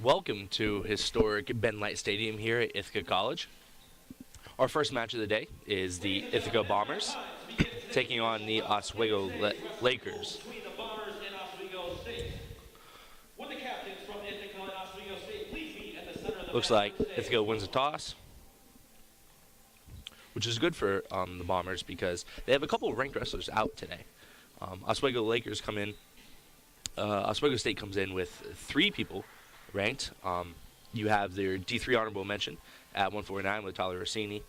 Welcome to historic Ben Light Stadium here at Ithaca College. Our first match of the day is the Ithaca Bombers taking on the Oswego Lakers. Between the Bombers and Oswego State. Would the captains from Ithaca and Oswego State please meet at the center of the Looks like Ithaca wins the toss, which is good for the Bombers because they have a couple of ranked wrestlers out today. Oswego Lakers come in. Oswego State comes in with 3 people ranked. You have their D3 honorable mention at 149 with Tyler Rossini.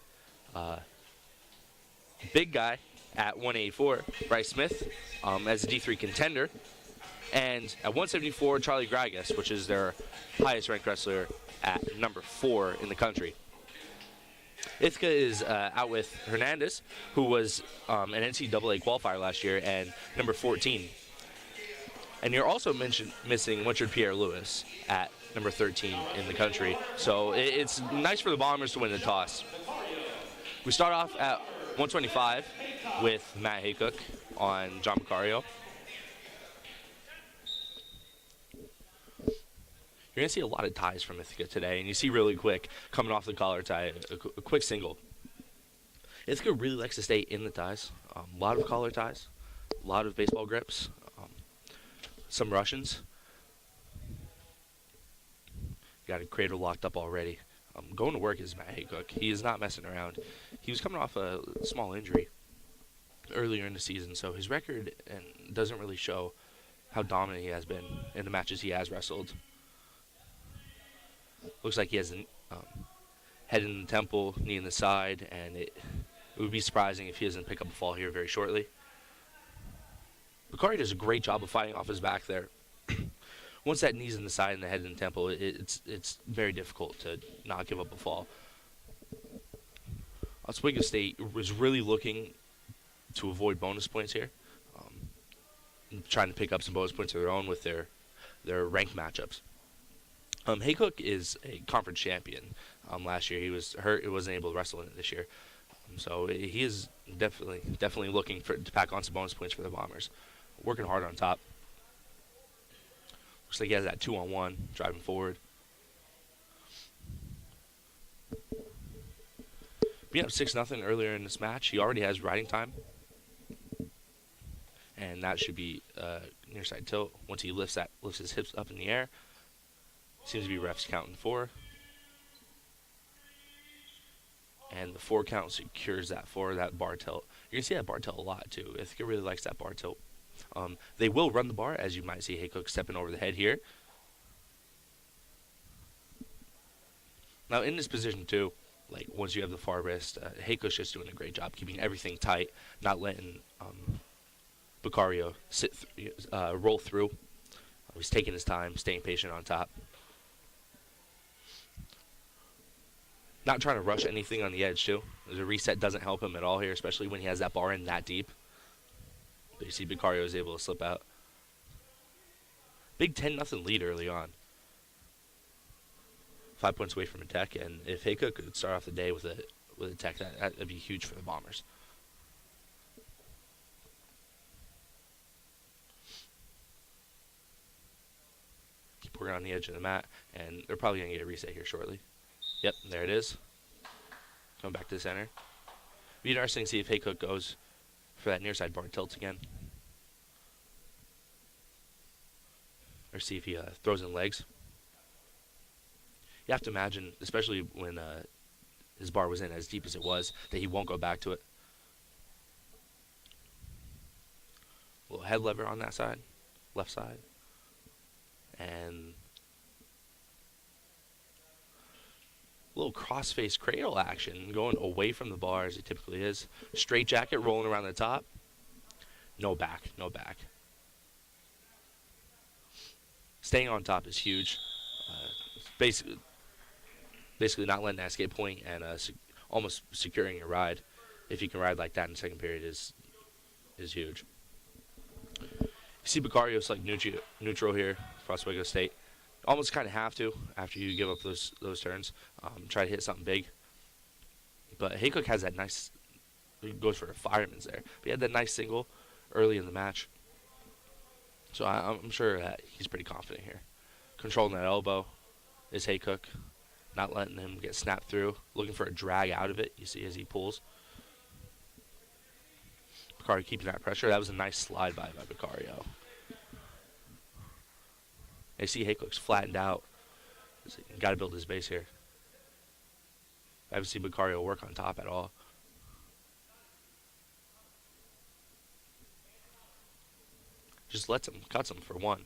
Big guy at 184, Bryce Smith, as a D3 contender. And at 174, Charlie Gragas, which is their highest ranked wrestler at number 4 in the country. Ithaca is out with Hernandez, who was an NCAA qualifier last year and number 14. And you're also missing Richard Pierre Lewis at number 13 in the country. So it's nice for the Bombers to win the toss. We start off at 125 with Matt Haycock on John Macario. You're going to see a lot of ties from Ithaca today, and you see really quick, coming off the collar tie, a quick single. Ithaca really likes to stay in the ties. A lot of collar ties, a lot of baseball grips, some Russians. Got a cradle locked up already. Going to work is Matt Haycock. He is not messing around. He was coming off a small injury earlier in the season, so his record doesn't really show how dominant he has been in the matches he has wrestled. Looks like he has a head in the temple, knee in the side, and it would be surprising if he doesn't pick up a fall here very shortly. Bakari does a great job of fighting off his back there. Once that knee's in the side and the head in the temple, it's very difficult to not give up a fall. Oswego State was really looking to avoid bonus points here, trying to pick up some bonus points of their own with their ranked matchups. Haycock is a conference champion. Last year he was hurt; he wasn't able to wrestle in it this year. So he is definitely looking to pack on some bonus points for the Bombers. Working hard on top. Looks like he has that 2-on-1 driving forward. Being up 6-0 earlier in this match, he already has riding time. And that should be near side tilt. Once he lifts his hips up in the air, seems to be refs counting 4. And the 4 count secures that bar tilt. You're going to see that bar tilt a lot, too. Ithaca really likes that bar tilt. They will run the bar, as you might see Haycock stepping over the head here. Now, in this position, too, like once you have the far wrist, Haycock's just doing a great job keeping everything tight, not letting Bacario roll through. He's taking his time, staying patient on top. Not trying to rush anything on the edge, too. The reset doesn't help him at all here, especially when he has that bar in that deep. But you see Bacario is able to slip out. Big 10-0 lead early on. 5 points away from a tech, and if Haycock could start off the day with a tech, that'd be huge for the Bombers. Keep working on the edge of the mat, and they're probably going to get a reset here shortly. Yep, there it is. Coming back to the center. It'd be interesting to see if Haycock goes for that near side bar tilts again. Or see if he throws in legs. You have to imagine, especially when his bar was in as deep as it was, that he won't go back to it. A little head lever on that side, left side. And a little cross-face cradle action going away from the bar as it typically is. Straight jacket rolling around the top. No back. Staying on top is huge. Basically not letting that escape point and almost securing your ride. If you can ride like that in the second period is huge. You see Bacario like neutral here for Oswego State. Almost kind of have to after you give up those turns. Try to hit something big. But Haycock has that nice, he goes for a fireman's there. But he had that nice single early in the match. So I'm sure that he's pretty confident here. Controlling that elbow. is Haycock, not letting him get snapped through, looking for a drag out of it. You see as he pulls. Vicario keeping that pressure. That was a nice slide by Vicario. I see Haycock's flattened out. Got to build his base here. I haven't seen Vicario work on top at all. Just lets him, cuts him for one.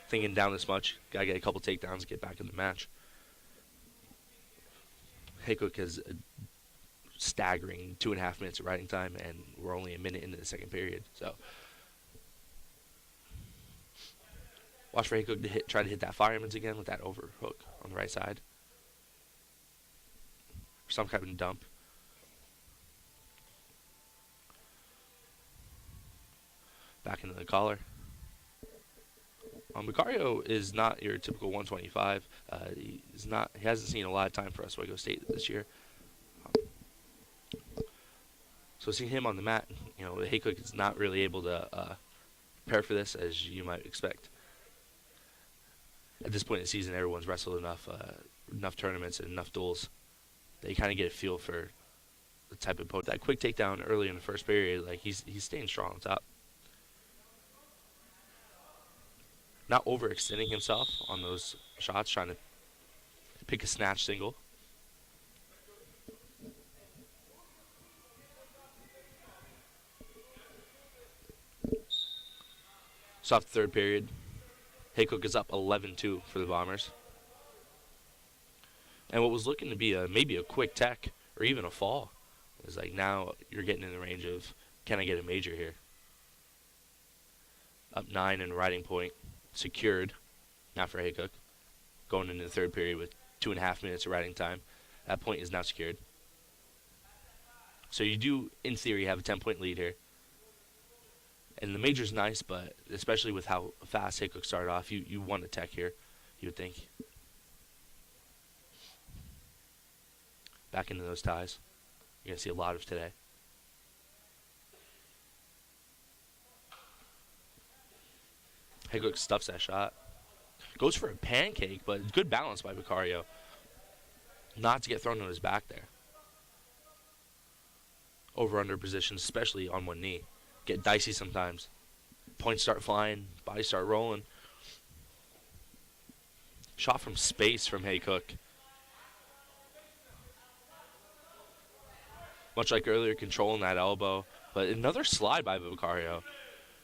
Thinking down this much, gotta get a couple takedowns, get back in the match. Haycock has a staggering 2.5 minutes of riding time, and we're only a minute into the second period. So watch for Haycock to try to hit that fireman's again with that overhook on the right side. Some kind of dump. Back into the collar. Vicario is not your typical 125. He hasn't seen a lot of time for Oswego State this year. So seeing him on the mat, Haycock is not really able to prepare for this as you might expect. At this point in the season, everyone's wrestled enough tournaments and enough duels that you kind of get a feel for the type of opponent. That quick takedown early in the first period, like he's staying strong on top. Not overextending himself on those shots, trying to pick a snatch single. So off the third period, Haycock is up 11-2 for the Bombers. And what was looking to be maybe a quick tech or even a fall is like now you're getting in the range of, can I get a major here? Up 9 in riding point. Secured now for Haycock. Going into the third period with 2.5 minutes of riding time. That point is now secured. So you do, in theory, have a 10-point lead here. And the major's nice, but especially with how fast Haycock started off, you want a tech here, you would think. Back into those ties. You're going to see a lot of today. Haycock stuffs that shot. Goes for a pancake, but good balance by Vicario. Not to get thrown on his back there. Over-under positions, especially on one knee. Get dicey sometimes. Points start flying, bodies start rolling. Shot from space from Haycock. Much like earlier, controlling that elbow. But another slide by Vicario.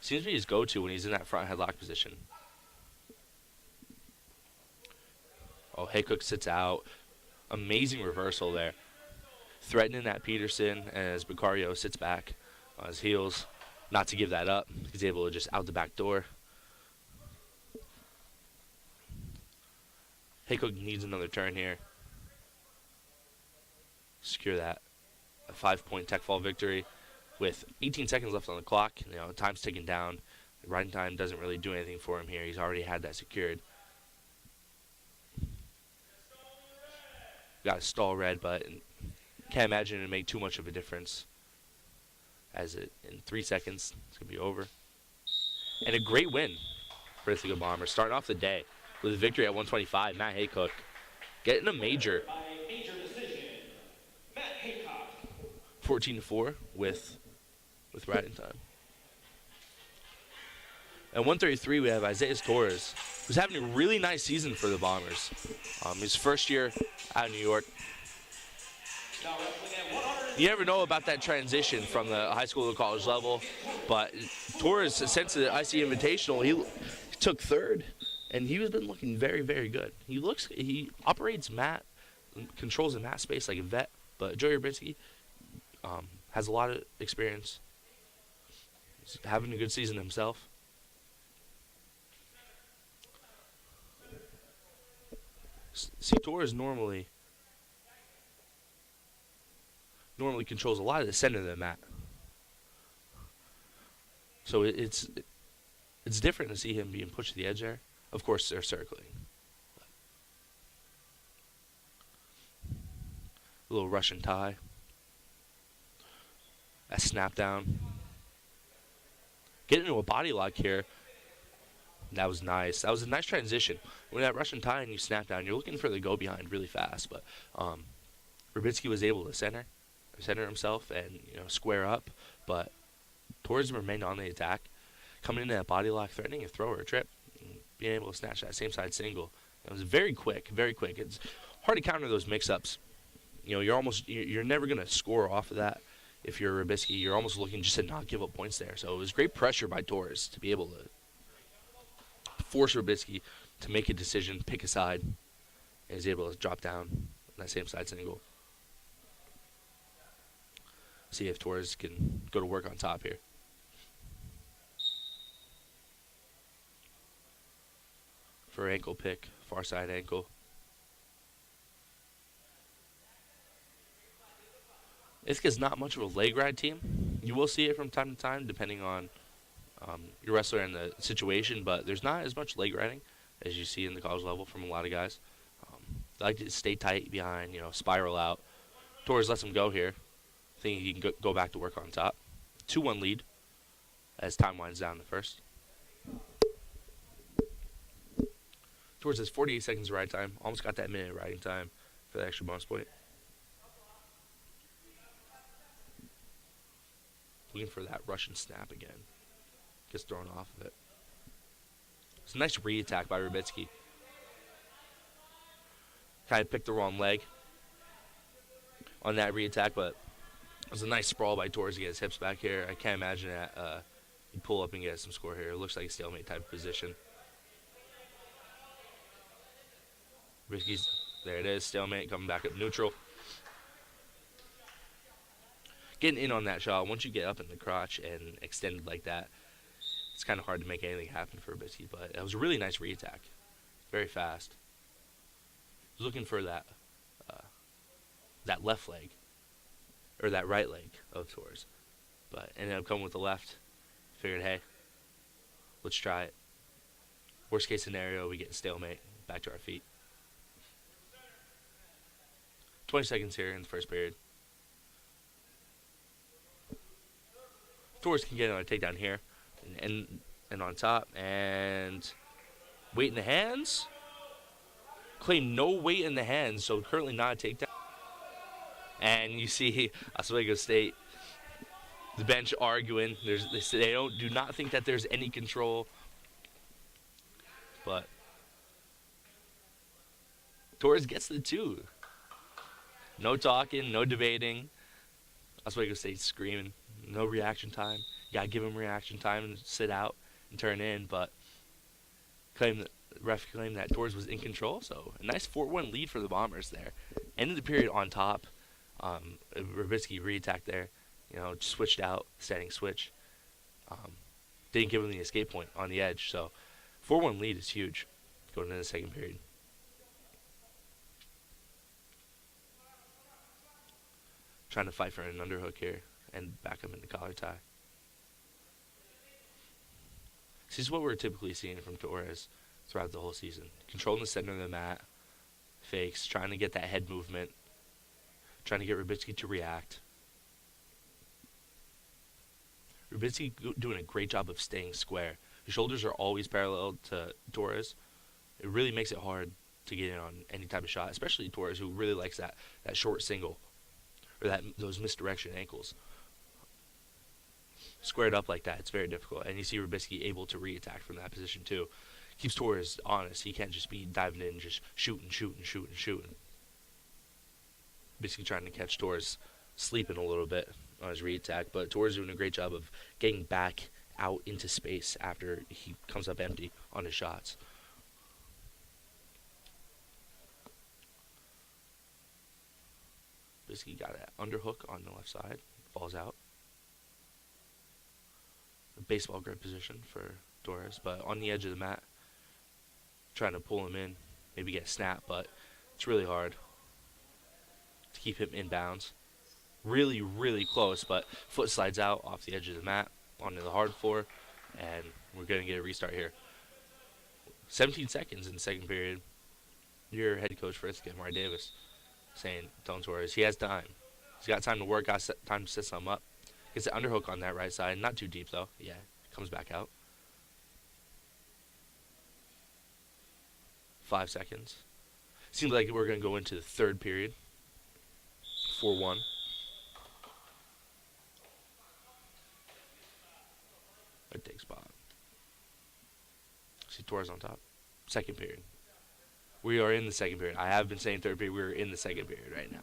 Seems to be his go-to when he's in that front headlock position. Oh, Haycock sits out. Amazing reversal there. Threatening that Peterson as Vicario sits back on his heels. Not to give that up. He's able to just out the back door. Haycock needs another turn here. Secure that. A 5-point tech fall victory. With 18 seconds left on the clock, time's ticking down. Riding time doesn't really do anything for him here. He's already had that secured. Got a stall red, but can't imagine it make too much of a difference. As in 3 seconds, it's going to be over. And a great win for Ithaca Bombers. Starting off the day with a victory at 125. Matt Haycock getting a major. By major decision, Matt Haycock. 14-4 with riding time. At 133, we have Isaiah Torres, who's having a really nice season for the Bombers. His first year out of New York. Now wrestling at 100. You never know about that transition from the high school to college level, but Torres, since the IC Invitational, he took third, and he's been looking very, very good. He operates mat, controls the mat space like a vet, but Joey Urbanski has a lot of experience. He's having a good season himself. See, Torres normally controls a lot of the center of the mat. So it's different to see him being pushed to the edge there. Of course, they're circling. A little Russian tie. A snap down. Get into a body lock here. That was nice. That was a nice transition. When that Russian tie and you snap down, you're looking for the go behind really fast. But Rubitsky was able to center himself and square up. But Torres remained on the attack, coming into that body lock, threatening a throw or a trip, and being able to snatch that same side single. It was very quick, very quick. It's hard to counter those mix-ups. You're never gonna score off of that. If you're Rubitsky, you're almost looking just to not give up points there. So it was great pressure by Torres to be able to force Rubitsky to make a decision, pick a side, and is able to drop down that same side single. See if Torres can go to work on top here. For ankle pick, far side ankle. Ithaca's not much of a leg ride team. You will see it from time to time, depending on your wrestler and the situation, but there's not as much leg riding as you see in the college level from a lot of guys. They like to stay tight behind, spiral out. Torres lets him go here, thinking he can go back to work on top. 2-1 lead as time winds down the first. Torres has 48 seconds of ride time. Almost got that minute of riding time for the extra bonus point. Looking for that Russian snap again. Gets thrown off of it. It's a nice re-attack by Rubitsky. Kind of picked the wrong leg on that re-attack, but it was a nice sprawl by Torres to get his hips back here. I can't imagine that he'd pull up and get some score here. It looks like a stalemate type of position. Rubitsky's, there it is, stalemate, coming back up neutral. Getting in on that shot, once you get up in the crotch and extended like that, it's kind of hard to make anything happen for Rubitsky, but it was a really nice re-attack. Very fast. He was looking for that left leg, or that right leg of Torres, but ended up coming with the left. Figured, hey, let's try it. Worst case scenario, we get a stalemate, back to our feet. 20 seconds here in the first period. Torres can get on a takedown here, and on top, and weight in the hands. Claim no weight in the hands, so currently not a takedown. And you see Oswego State, the bench arguing. They do not think that there's any control, but Torres gets the 2. No talking, no debating. Oswego State screaming. No reaction time. You gotta give him reaction time and sit out and turn in, but ref claimed that Torres was in control, so a nice 4-1 lead for the Bombers there. Ended the period on top. Rubitsky re-attacked there, switched out, standing switch. Didn't give him the escape point on the edge, so 4-1 lead is huge going into the second period. Trying to fight for an underhook here and back him in the collar tie. This is what we're typically seeing from Torres throughout the whole season. Controlling the center of the mat, fakes, trying to get that head movement, trying to get Rubitsky to react. Rubitsky doing a great job of staying square. His shoulders are always parallel to Torres. It really makes it hard to get in on any type of shot, especially Torres, who really likes that short single, or those misdirection ankles. Squared up like that, it's very difficult. And you see Rubitsky able to re-attack from that position too. Keeps Torres honest. He can't just be diving in, just shooting. Rubitsky trying to catch Torres sleeping a little bit on his re-attack, but Torres doing a great job of getting back out into space after he comes up empty on his shots. Rubitsky got an underhook on the left side, falls out. A baseball grip position for Torres, but on the edge of the mat, trying to pull him in, maybe get a snap, but it's really hard to keep him in bounds. Really, really close, but foot slides out off the edge of the mat onto the hard floor, and we're going to get a restart here. 17 seconds in the second period. Your head coach for Ithaca, Mari Davis, telling Torres he has time. He's got time to work, got time to set something up. Gets an underhook on that right side. Not too deep, though. Yeah, comes back out. 5 seconds. Seems like we're going to go into the third period. 4-1. Good take spot. See Torres on top. Second period. We are in the second period. I have been saying third period. We're in the second period right now.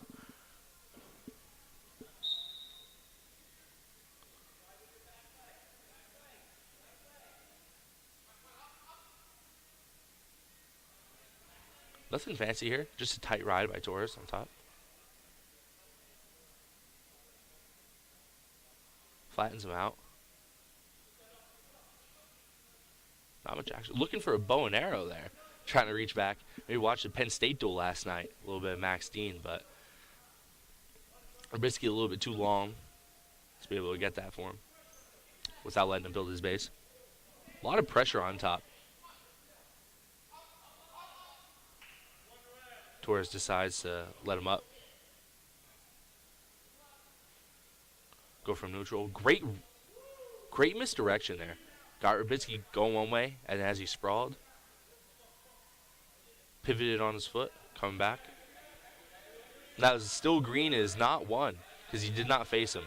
Nothing fancy here. Just a tight ride by Torres on top. Flattens him out. Not much action. Looking for a bow and arrow there. Trying to reach back. Maybe watched the Penn State duel last night. A little bit of Max Dean, but Trubisky a little bit too long to be able to get that for him without letting him build his base. A lot of pressure on top. Torres decides to let him up. Go from neutral. Great misdirection there. Got Trubisky going one way, and as he sprawled, pivoted on his foot, coming back. That was still green is not one, because he did not face him.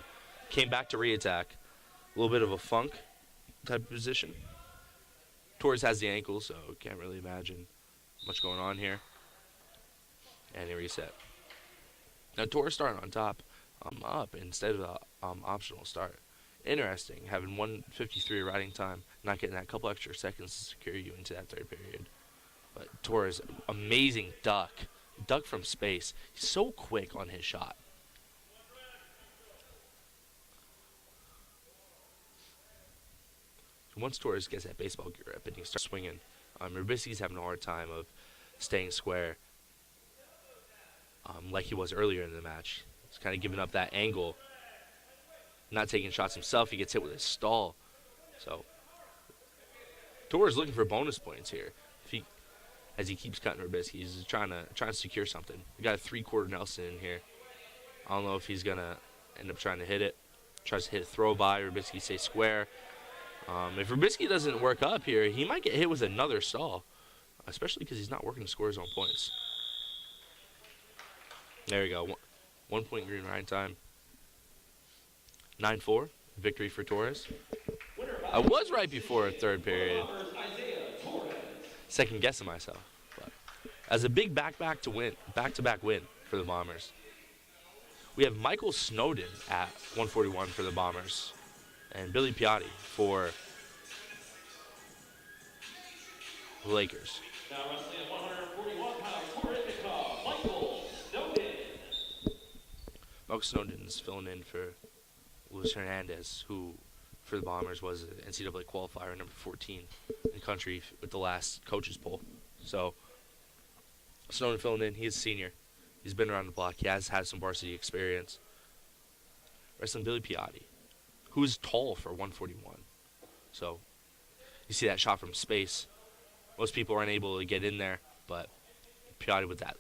Came back to reattack. A little bit of a funk type of position. Torres has the ankle, so can't really imagine much going on here. And he reset. Now Torres starting on top, up instead of an optional start. Interesting, having 1:53 riding time, not getting that couple extra seconds to secure you into that third period. But Torres, amazing duck. Duck from space. He's so quick on his shot. Once Torres gets that baseball grip and he starts swinging, Trubisky's having a hard time of staying square like he was earlier in the match. He's kind of giving up that angle, not taking shots himself. He gets hit with his stall. So Torres looking for bonus points here. As he keeps cutting Trubisky, he's trying to secure something. We got a 3/4 Nelson in here. I don't know if he's gonna end up trying to hit it. Tries to hit a throw by. Trubisky stays square. If Trubisky doesn't work up here, he might get hit with another stall, especially because he's not working to score his own points. There you go. 1 point green ride time. 9-4. Victory for Torres. I was right before a third period. Second guessing myself. But as a big back-to-back win for the Bombers. We have Michael Snowden at 141 for the Bombers. And Billy Piatti for the Lakers. Now wrestling at 141 pounds for Ithaca, Michael Snowden. Michael Snowden is filling in for Luis Hernandez, who for the Bombers was an NCAA qualifier number 14 in the country with the last coaches poll. So Snowden filling in. He's a senior. He's been around the block. He has had some varsity experience. Wrestling Billy Piatti, who's tall for 141. So you see that shot from space. Most people aren't able to get in there, but Piatti with that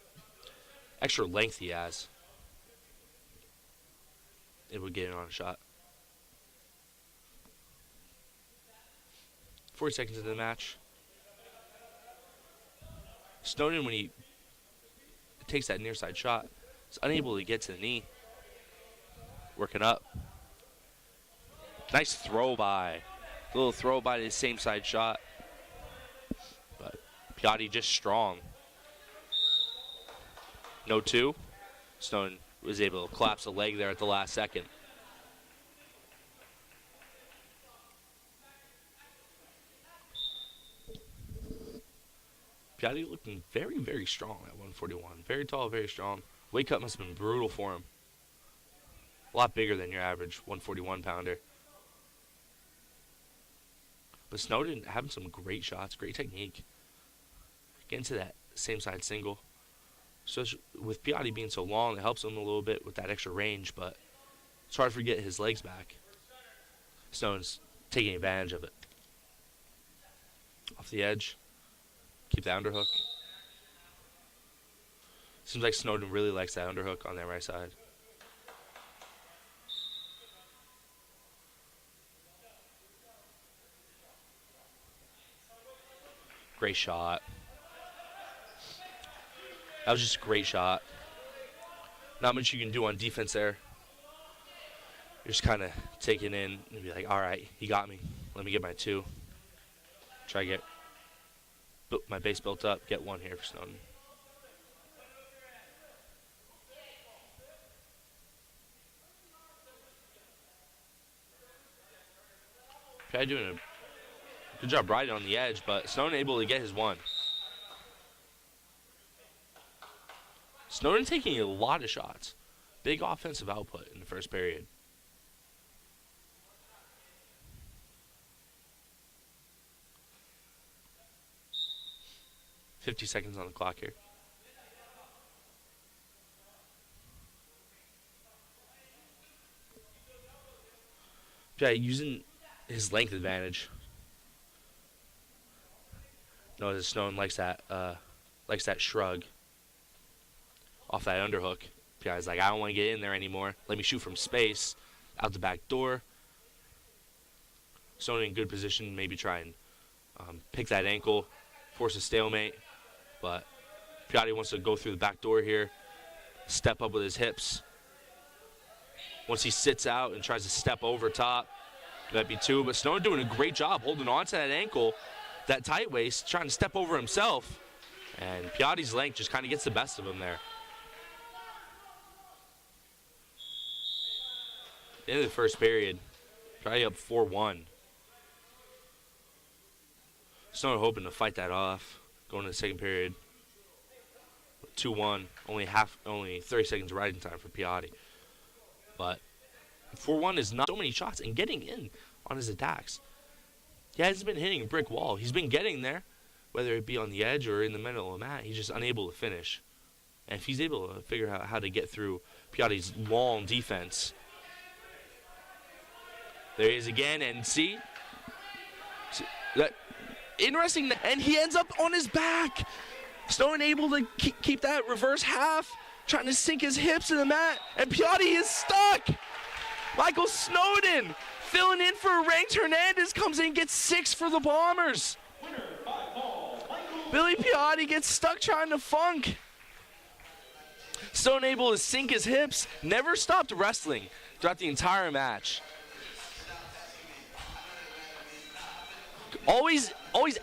extra length he has, it would get in on a shot. 40 seconds into the match. Snowden, when he takes that near side shot, is unable to get to the knee. Working up. Nice throw by. A little throw by the same side shot. But Piatti just strong. No two. Snowden was able to collapse the leg there at the last second. Piatti looking very, very strong at 141. Very tall, very strong. Weight cut must have been brutal for him. A lot bigger than your average 141 pounder. But Snowden having some great shots, great technique. Getting to that same side single. So with Piatti being so long, it helps him a little bit with that extra range, but it's hard to get his legs back. Snowden's taking advantage of it. Off the edge. Keep the underhook. Seems like Snowden really likes that underhook on that right side. Great shot. That was just a great shot. Not much you can do on defense there. You're just kind of taking in and be like, all right, he got me. Let me get my 2. Try to get my base built up. Get 1 here for Snowden. Piatti doing a good job riding on the edge, but Snowden able to get his 1. Snowden taking a lot of shots. Big offensive output in the first period. $50 seconds on the clock here. Yeah, using his length advantage. Notice Snowden likes that shrug off that underhook. Piatti's like, I don't want to get in there anymore. Let me shoot from space out the back door. Snowden in good position, maybe try and pick that ankle, force a stalemate. But Piatti wants to go through the back door here, step up with his hips. Once he sits out and tries to step over top, that'd be 2. But Snowden doing a great job holding on to that ankle, that tight waist, trying to step over himself. And Piatti's length just kind of gets the best of him there. End of the first period, Piatti up 4-1. Snowden hoping to fight that off. Going to the second period, 2-1, only 30 seconds riding time for Piatti. But 4-1 is not so many shots and getting in on his attacks. He hasn't been hitting a brick wall. He's been getting there, whether it be on the edge or in the middle of the mat. He's just unable to finish. And if he's able to figure out how to get through Piatti's long defense. There he is again, and see that. Interesting, and he ends up on his back. Snowden able to keep that reverse half, trying to sink his hips in the mat, and Piatti is stuck. Michael Snowden filling in for Ranked Hernandez, comes in and gets 6 for the Bombers. Billy Piatti gets stuck trying to funk. Snowden able to sink his hips, never stopped wrestling throughout the entire match. Always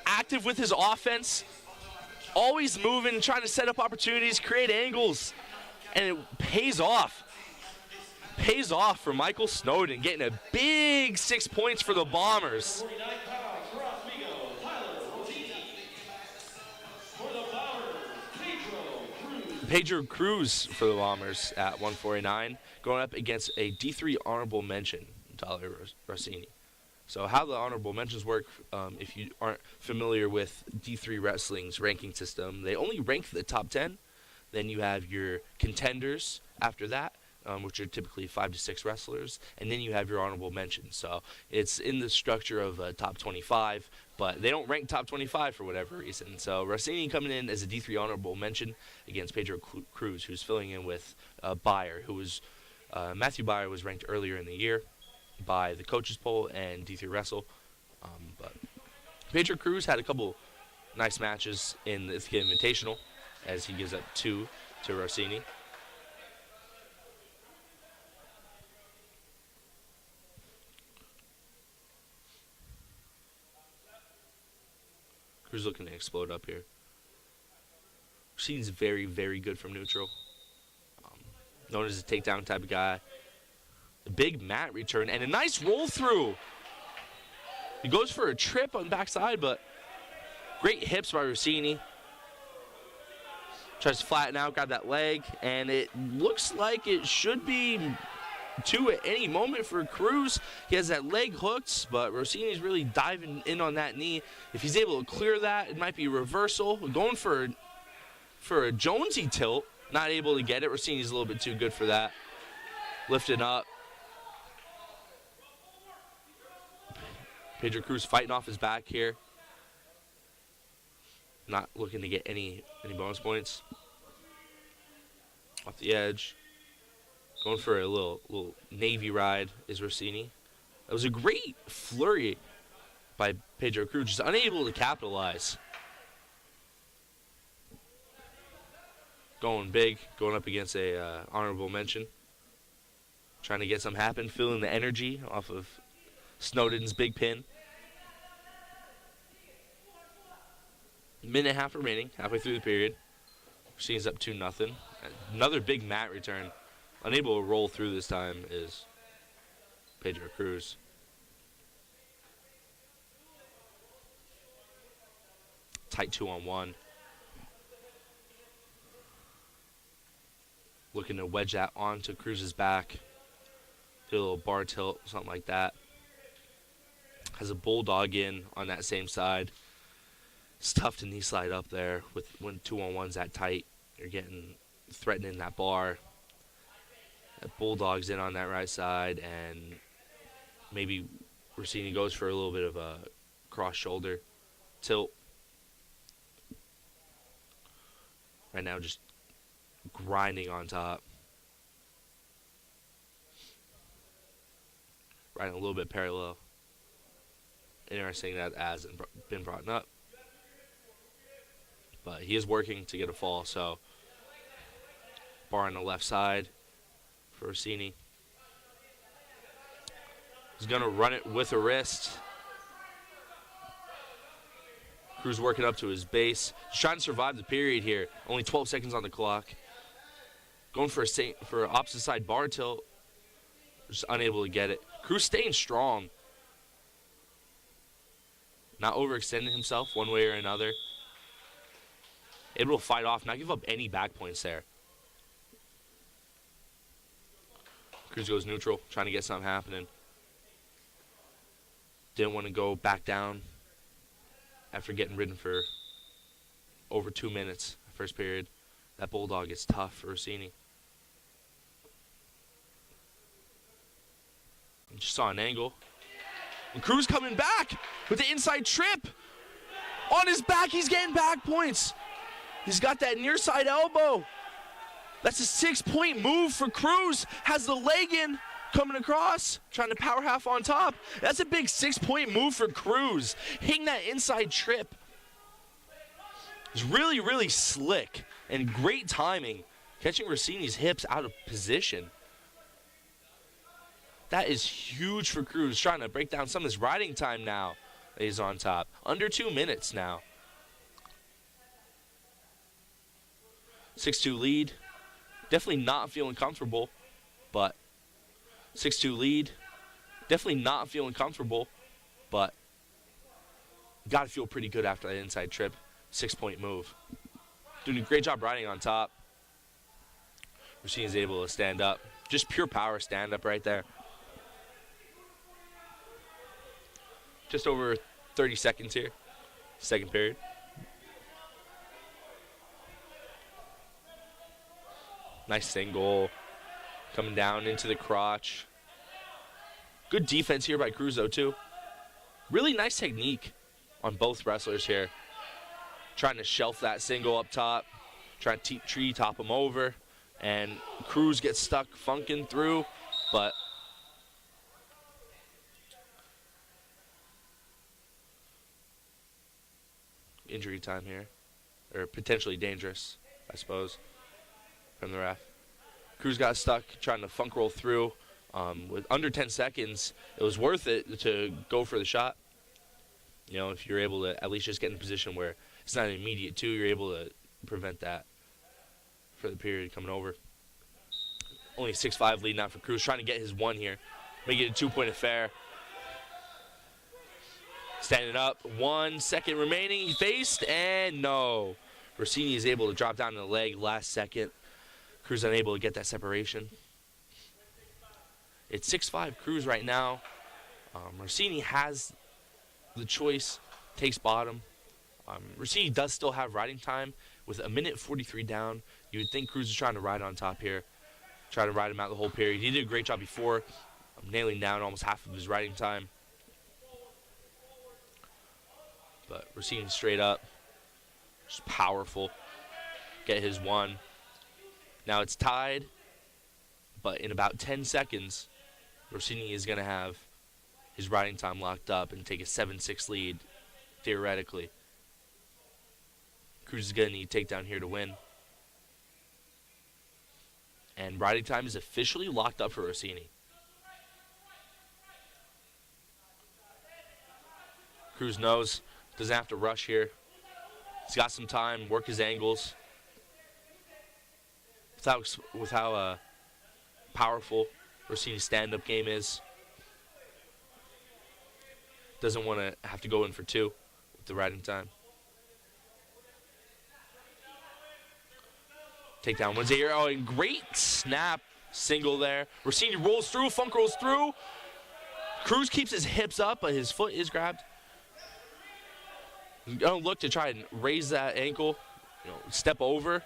active with his offense, always moving, trying to set up opportunities, create angles, and it pays off. Pays off for Michael Snowden, getting a big 6 points for the Bombers. Pedro Cruz for the Bombers at 149, going up against a D3 honorable mention, Tyler Rossini. So how the honorable mentions work, if you aren't familiar with D3 Wrestling's ranking system, they only rank the top 10. Then you have your contenders after that, which are typically 5 to 6 wrestlers. And then you have your honorable mentions. So it's in the structure of top 25, but they don't rank top 25 for whatever reason. So Rossini coming in as a D3 honorable mention against Pedro Cruz, who's filling in with Beyer, who was Matthew Beyer was ranked earlier in the year by the coaches poll and D3 Wrestle. But Pedro Cruz had a couple nice matches in the Ithaca Invitational as he gives up 2 to Rossini. Cruz looking to explode up here. Rossini's very, very good from neutral. Known as a takedown type of guy. A big mat return and a nice roll through. He goes for a trip on the backside, but great hips by Rossini. Tries to flatten out, grab that leg, and it looks like it should be 2 at any moment for Cruz. He has that leg hooked, but Rossini's really diving in on that knee. If he's able to clear that, it might be a reversal. Going for a Jonesy tilt, not able to get it. Rossini's a little bit too good for that. Lifting up. Pedro Cruz fighting off his back here. Not looking to get any bonus points. Off the edge. Going for a little Navy ride is Rossini. That was a great flurry by Pedro Cruz, just unable to capitalize. going big, going up against a honorable mention. Trying to get some happen, feeling the energy off of Snowden's big pin. Minute and a half remaining, halfway through the period. Rossini's up 2-0. Another big mat return. Unable to roll through this time is Pedro Cruz. Tight 2-on-1. Looking to wedge that onto Cruz's back. Do a little bar tilt, something like that. Has a bulldog in on that same side. It's tough to knee slide up there with when 2-on-1's that tight. You're getting threatening that bar. That bulldog's in on that right side, and maybe Rossini goes for a little bit of a cross shoulder tilt. Right now, just grinding on top. Riding a little bit parallel. Interesting that hasn't been brought up. But he is working to get a fall, so bar on the left side for Rossini. He's going to run it with a wrist. Cruz working up to his base. He's trying to survive the period here. Only 12 seconds on the clock. Going for a opposite side bar tilt. Just unable to get it. Cruz staying strong. Not overextending himself one way or another. Able to fight off, not give up any back points there. Cruz goes neutral, trying to get something happening. Didn't want to go back down after getting ridden for over 2 minutes first period. That bulldog is tough for Rossini. Just saw an angle. And Cruz coming back with the inside trip. On his back, he's getting back points. He's got that near side elbow. That's a 6-point move for Cruz. Has the leg in, coming across, trying to power half on top. That's a big 6-point move for Cruz. Hitting that inside trip. It's really, really slick and great timing. Catching Rossini's hips out of position. That is huge for Cruz. Trying to break down some of this riding time now. He's on top. Under 2 minutes now. 6-2 lead. Definitely not feeling comfortable, but 6-2 lead. Definitely not feeling comfortable, but got to feel pretty good after that inside trip. 6-point move. Doing a great job riding on top. Rossini's able to stand up. Just pure power stand up right there. Just over 30 seconds here. Second period. Nice single. Coming down into the crotch. Good defense here by Cruz, though, too. Really nice technique on both wrestlers here. Trying to shelf that single up top. Trying to tree top him over. And Cruz gets stuck funking through. But injury time here. Or potentially dangerous, I suppose, from the ref. Cruz got stuck trying to funk roll through. With under 10 seconds, it was worth it to go for the shot. You know, if you're able to at least just get in a position where it's not an immediate two, you're able to prevent that for the period coming over. Only 6-5 lead now for Cruz, trying to get his one here. Make it a 2-point affair. Standing up, 1 second remaining. He faced, and no. Rossini is able to drop down to the leg last second. Cruz unable to get that separation. It's 6-5 Cruz right now. Rossini has the choice, takes bottom. Rossini does still have riding time with a minute 43 down. You would think Cruz is trying to ride on top here, try to ride him out the whole period. He did a great job before, nailing down almost half of his riding time. But Rossini straight up, just powerful. Get his one. Now it's tied, but in about 10 seconds, Rossini is going to have his riding time locked up and take a 7-6 lead, theoretically. Cruz is going to need takedown here to win. And riding time is officially locked up for Rossini. Cruz knows, doesn't have to rush here. He's got some time, work his angles. With how powerful Rossini's stand-up game is. Doesn't want to have to go in for two with the riding time. Takedown Wednesday here. Oh, and great snap single there. Rossini rolls through, Funk rolls through. Cruz keeps his hips up, but his foot is grabbed. He's going to look to try and raise that ankle, step over.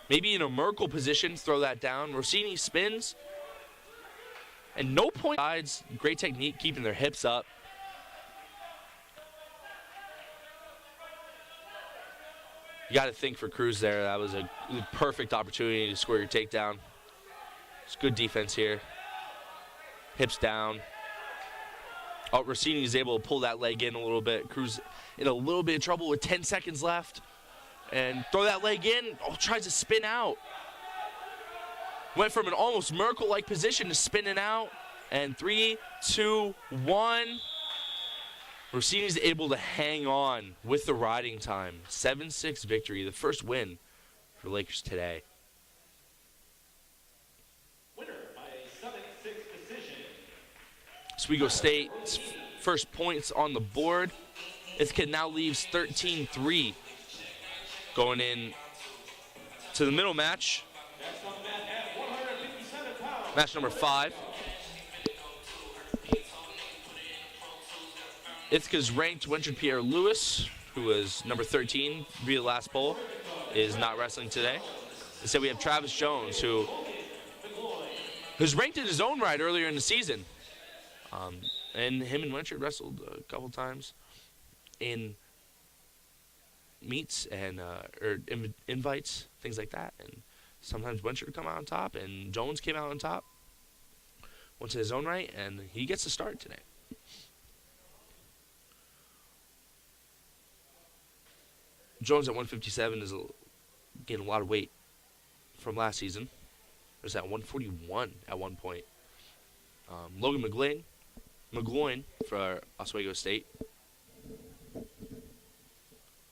Maybe in a Merkle position, throw that down. Rossini spins. And no point sides. Great technique, keeping their hips up. You got to think for Cruz there. That was a perfect opportunity to score your takedown. It's good defense here. Hips down. Oh, Rossini is able to pull that leg in a little bit. Cruz in a little bit of trouble with 10 seconds left. And throw that leg in. Oh, tries to spin out. Went from an almost Merkle-like position to spinning out. And 3, 2, 1. Rossini's able to hang on with the riding time. 7-6 victory, the first win for Lakers today. Winner by 7-6 decision. Oswego State's first points on the board. Ithaca now leaves 13-3. Going in to the middle match. Next on the mat at 157 pounds. Match number 5. Ithaca's ranked Winthrop Pierre Lewis, who was number 13 via last poll, is not wrestling today. Instead, we have Travis Jones, who's ranked in his own right earlier in the season. And him and Winthrop wrestled a couple times in meets and invites, things like that. And sometimes Winthrop would come out on top, and Jones came out on top. Went to his own right, and he gets to start today. Jones at 157 is getting a lot of weight from last season. He was at 141 at one point. Logan McGloin for Oswego State.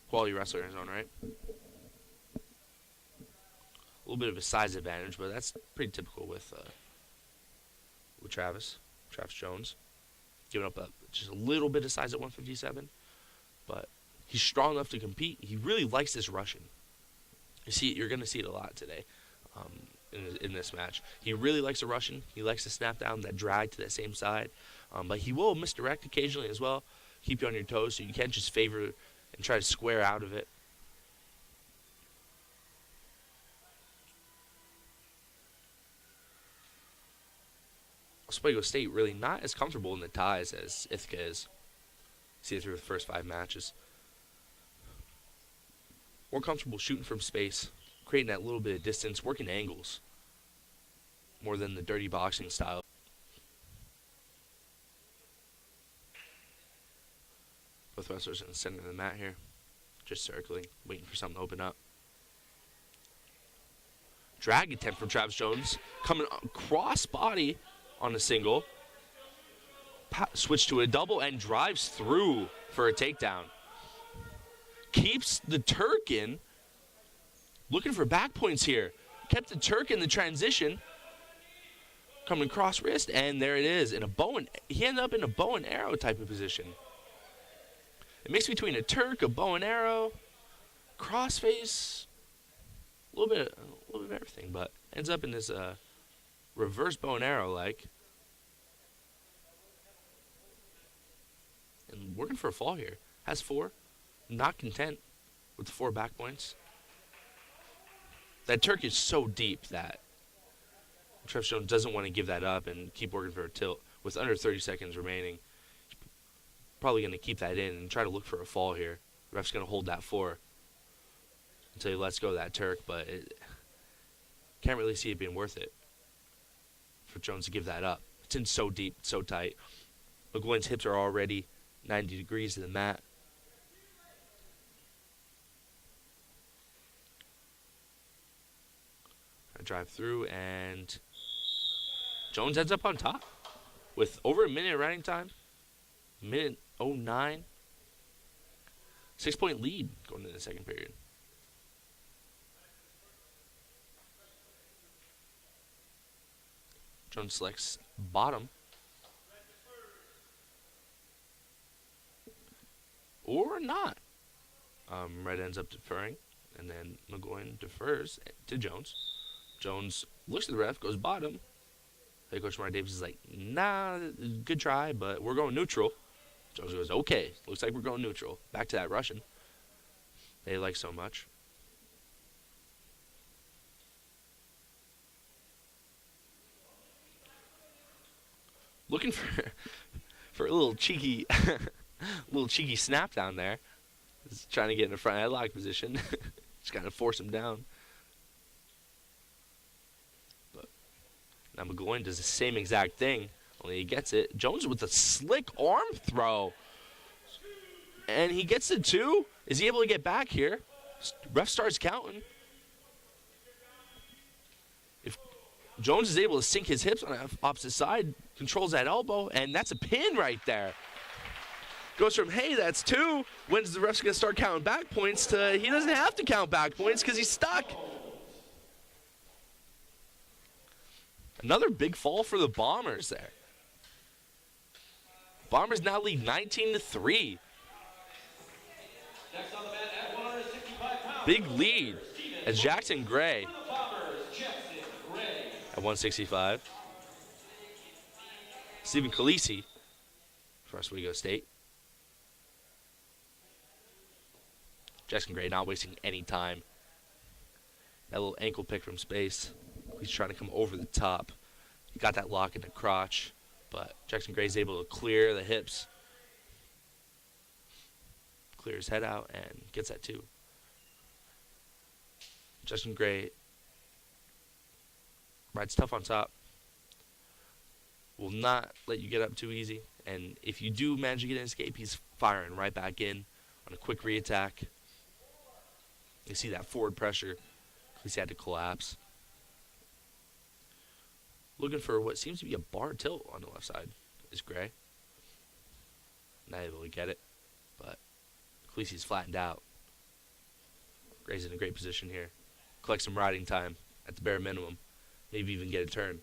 Quality wrestler in his own right. A little bit of a size advantage, but that's pretty typical with Travis Jones. Giving up just a little bit of size at 157, but he's strong enough to compete. He really likes this rushing. You're going to see it a lot today in this match. He really likes the rushing. He likes to snap down that drag to that same side, but he will misdirect occasionally as well. Keep you on your toes, so you can't just favor and try to square out of it. Oswego State really not as comfortable in the ties as Ithaca is. See it through the first 5 matches. More comfortable shooting from space, creating that little bit of distance, working angles, more than the dirty boxing style. Both wrestlers in the center of the mat here, just circling, waiting for something to open up. Drag attempt from Travis Jones, coming cross body on a single. Switch to a double and drives through for a takedown. Keeps the Turk in. Looking for back points here. Kept the Turk in the transition. Coming cross wrist, and there it is. He ended up in a bow and arrow type of position. It mixed between a Turk, a bow and arrow, crossface, a little bit of everything, but ends up in this reverse bow and arrow like. And working for a fall here. Has 4. Not content with the 4 back points. That Turk is so deep that Travis Jones doesn't want to give that up and keep working for a tilt. With under 30 seconds remaining, probably going to keep that in and try to look for a fall here. Ref's going to hold that 4 until he lets go of that Turk, but can't really see it being worth it for Jones to give that up. It's in so deep, so tight. McGloin's hips are already 90 degrees to the mat. I drive through, and Jones ends up on top with over a minute of riding time. Minute 09. 6-point lead going into the second period. Jones selects bottom. Or not. Red ends up deferring, and then McGowan defers to Jones. Jones looks at the ref, goes bottom. Head coach Mark Davis is like, nah, good try, but we're going neutral. Jones goes, okay, looks like we're going neutral. Back to that Russian they like so much. Looking for a little cheeky snap down there. Just trying to get in the front headlock position. Just kind of force him down. But now McGowan does the same exact thing, only he gets it. Jones with a slick arm throw. And he gets it too. Is he able to get back here? Ref starts counting. If Jones is able to sink his hips on the opposite side, controls that elbow, and that's a pin right there. Goes from, hey, that's 2. When's the ref's going to start counting back points to he doesn't have to count back points because he's stuck. Another big fall for the Bombers there. Bombers now lead 19-3. Next on the mat at 165 pounds. Big lead as Jackson Gray For the Bombers, Jackson Gray. at 165. Stephen Calisi for Oswego State. Jackson Gray not wasting any time. That little ankle pick from space. He's trying to come over the top. He got that lock in the crotch, but Jackson Gray's able to clear the hips. Clear his head out and gets that 2. Jackson Gray rides tough on top. Will not let you get up too easy. And if you do manage to get an escape, he's firing right back in on a quick re-attack. You see that forward pressure. At least he had to collapse. Looking for what seems to be a bar tilt on the left side is Gray. Not able to get it, but Khaleesi's flattened out. Gray's in a great position here. Collect some riding time at the bare minimum. Maybe even get a turn.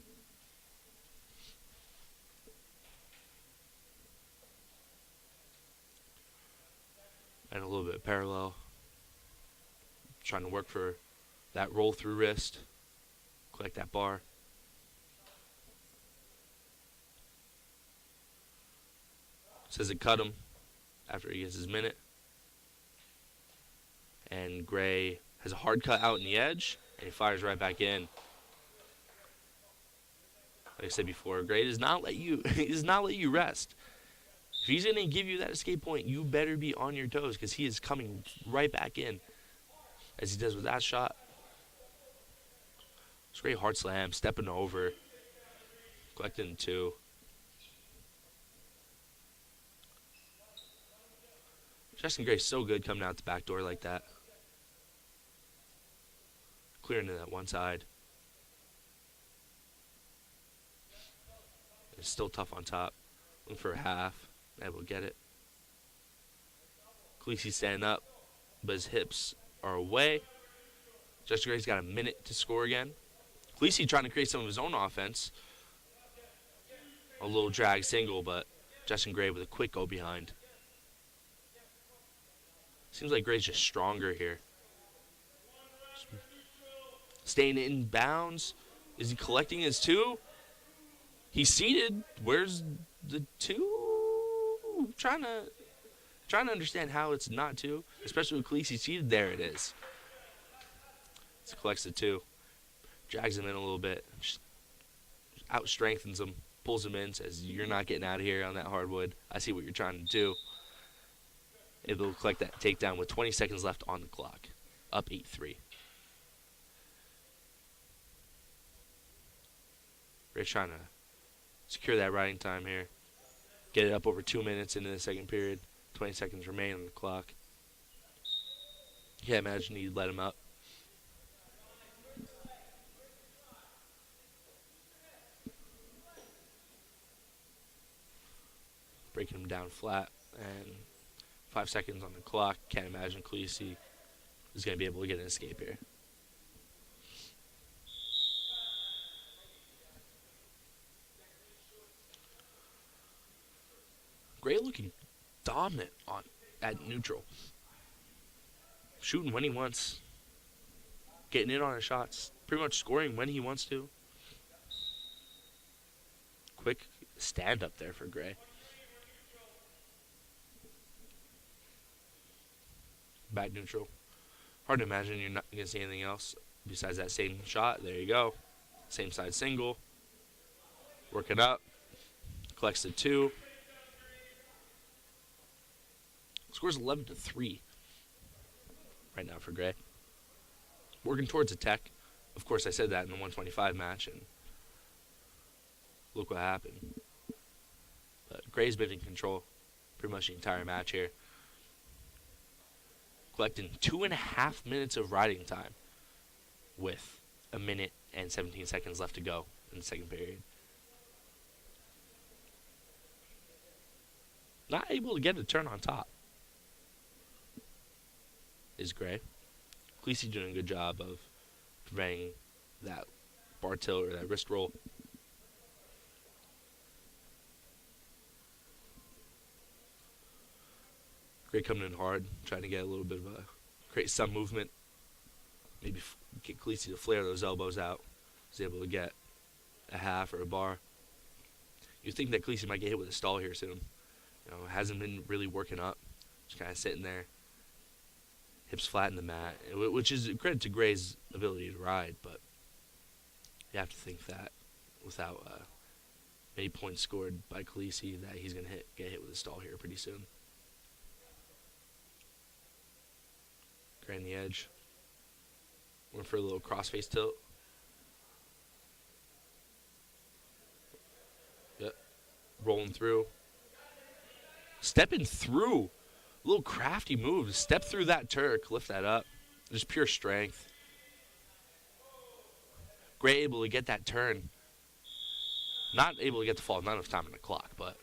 And a little bit parallel. Trying to work for that roll through wrist. Collect that bar. Says it cut him after he gets his minute. And Gray has a hard cut out in the edge, and he fires right back in. Like I said before, Gray does not let you he does not let you rest. If he's going to give you that escape point, you better be on your toes because he is coming right back in as he does with that shot. It's a great hard slam, stepping over, collecting 2. Jackson Gray's so good coming out the back door like that. Clearing to that one side. It's still tough on top. Looking for a half. Able to get it. Khaleesi's standing up, but his hips are away. Jackson Gray's got a minute to score again. Khaleesi trying to create some of his own offense. A little drag single, but Jackson Gray with a quick go behind. Seems like Gray's just stronger here. Staying in bounds. Is he collecting his 2? He's seated. Where's the 2? Trying to understand how it's not 2, especially with Khaleesi seated. There it is. So collects the 2. Drags him in a little bit. Just out strengthens him. Pulls him in. Says, you're not getting out of here on that hardwood. I see what you're trying to do. Able to collect that takedown with 20 seconds left on the clock. Up 8-3. We're trying to secure that riding time here. Get it up over 2 minutes into the second period. 20 seconds remain on the clock. Can't imagine he'd let him up. him down flat. And 5 seconds on the clock. Can't imagine Khaleesi is going to be able to get an escape here. Gray looking dominant at neutral. Shooting when he wants. Getting in on his shots. Pretty much scoring when he wants to. Quick stand up there for Gray. Back neutral. Hard to imagine you're not going to see anything else besides that same shot. There you go. Same side single. Working up. Collects the 2. Scores 11-3 right now for Gray. Working towards a tech. Of course, I said that in the 125 match, and look what happened. But Gray's been in control pretty much the entire match here. Collecting 2.5 minutes of riding time with 1 minute and 17 seconds left to go in the second period. Not able to get a turn on top is Gray. Khaleesi doing a good job of preventing that bar tilt or that wrist roll. Gray coming in hard, trying to get a little bit of create some movement. Maybe get Khaleesi to flare those elbows out. He's able to get a half or a bar. You think that Khaleesi might get hit with a stall here soon. You know, hasn't been really working up. Just kind of sitting there. Hips flat in the mat, which is a credit to Gray's ability to ride, but you have to think that without many points scored by Khaleesi that he's going to get hit with a stall here pretty soon. Gray on the edge. Went for a little crossface tilt. Yep. Rolling through. Stepping through. A little crafty move. Step through that Turk. Lift that up. Just pure strength. Gray able to get that turn. Not able to get the fall. Not enough time on the clock, but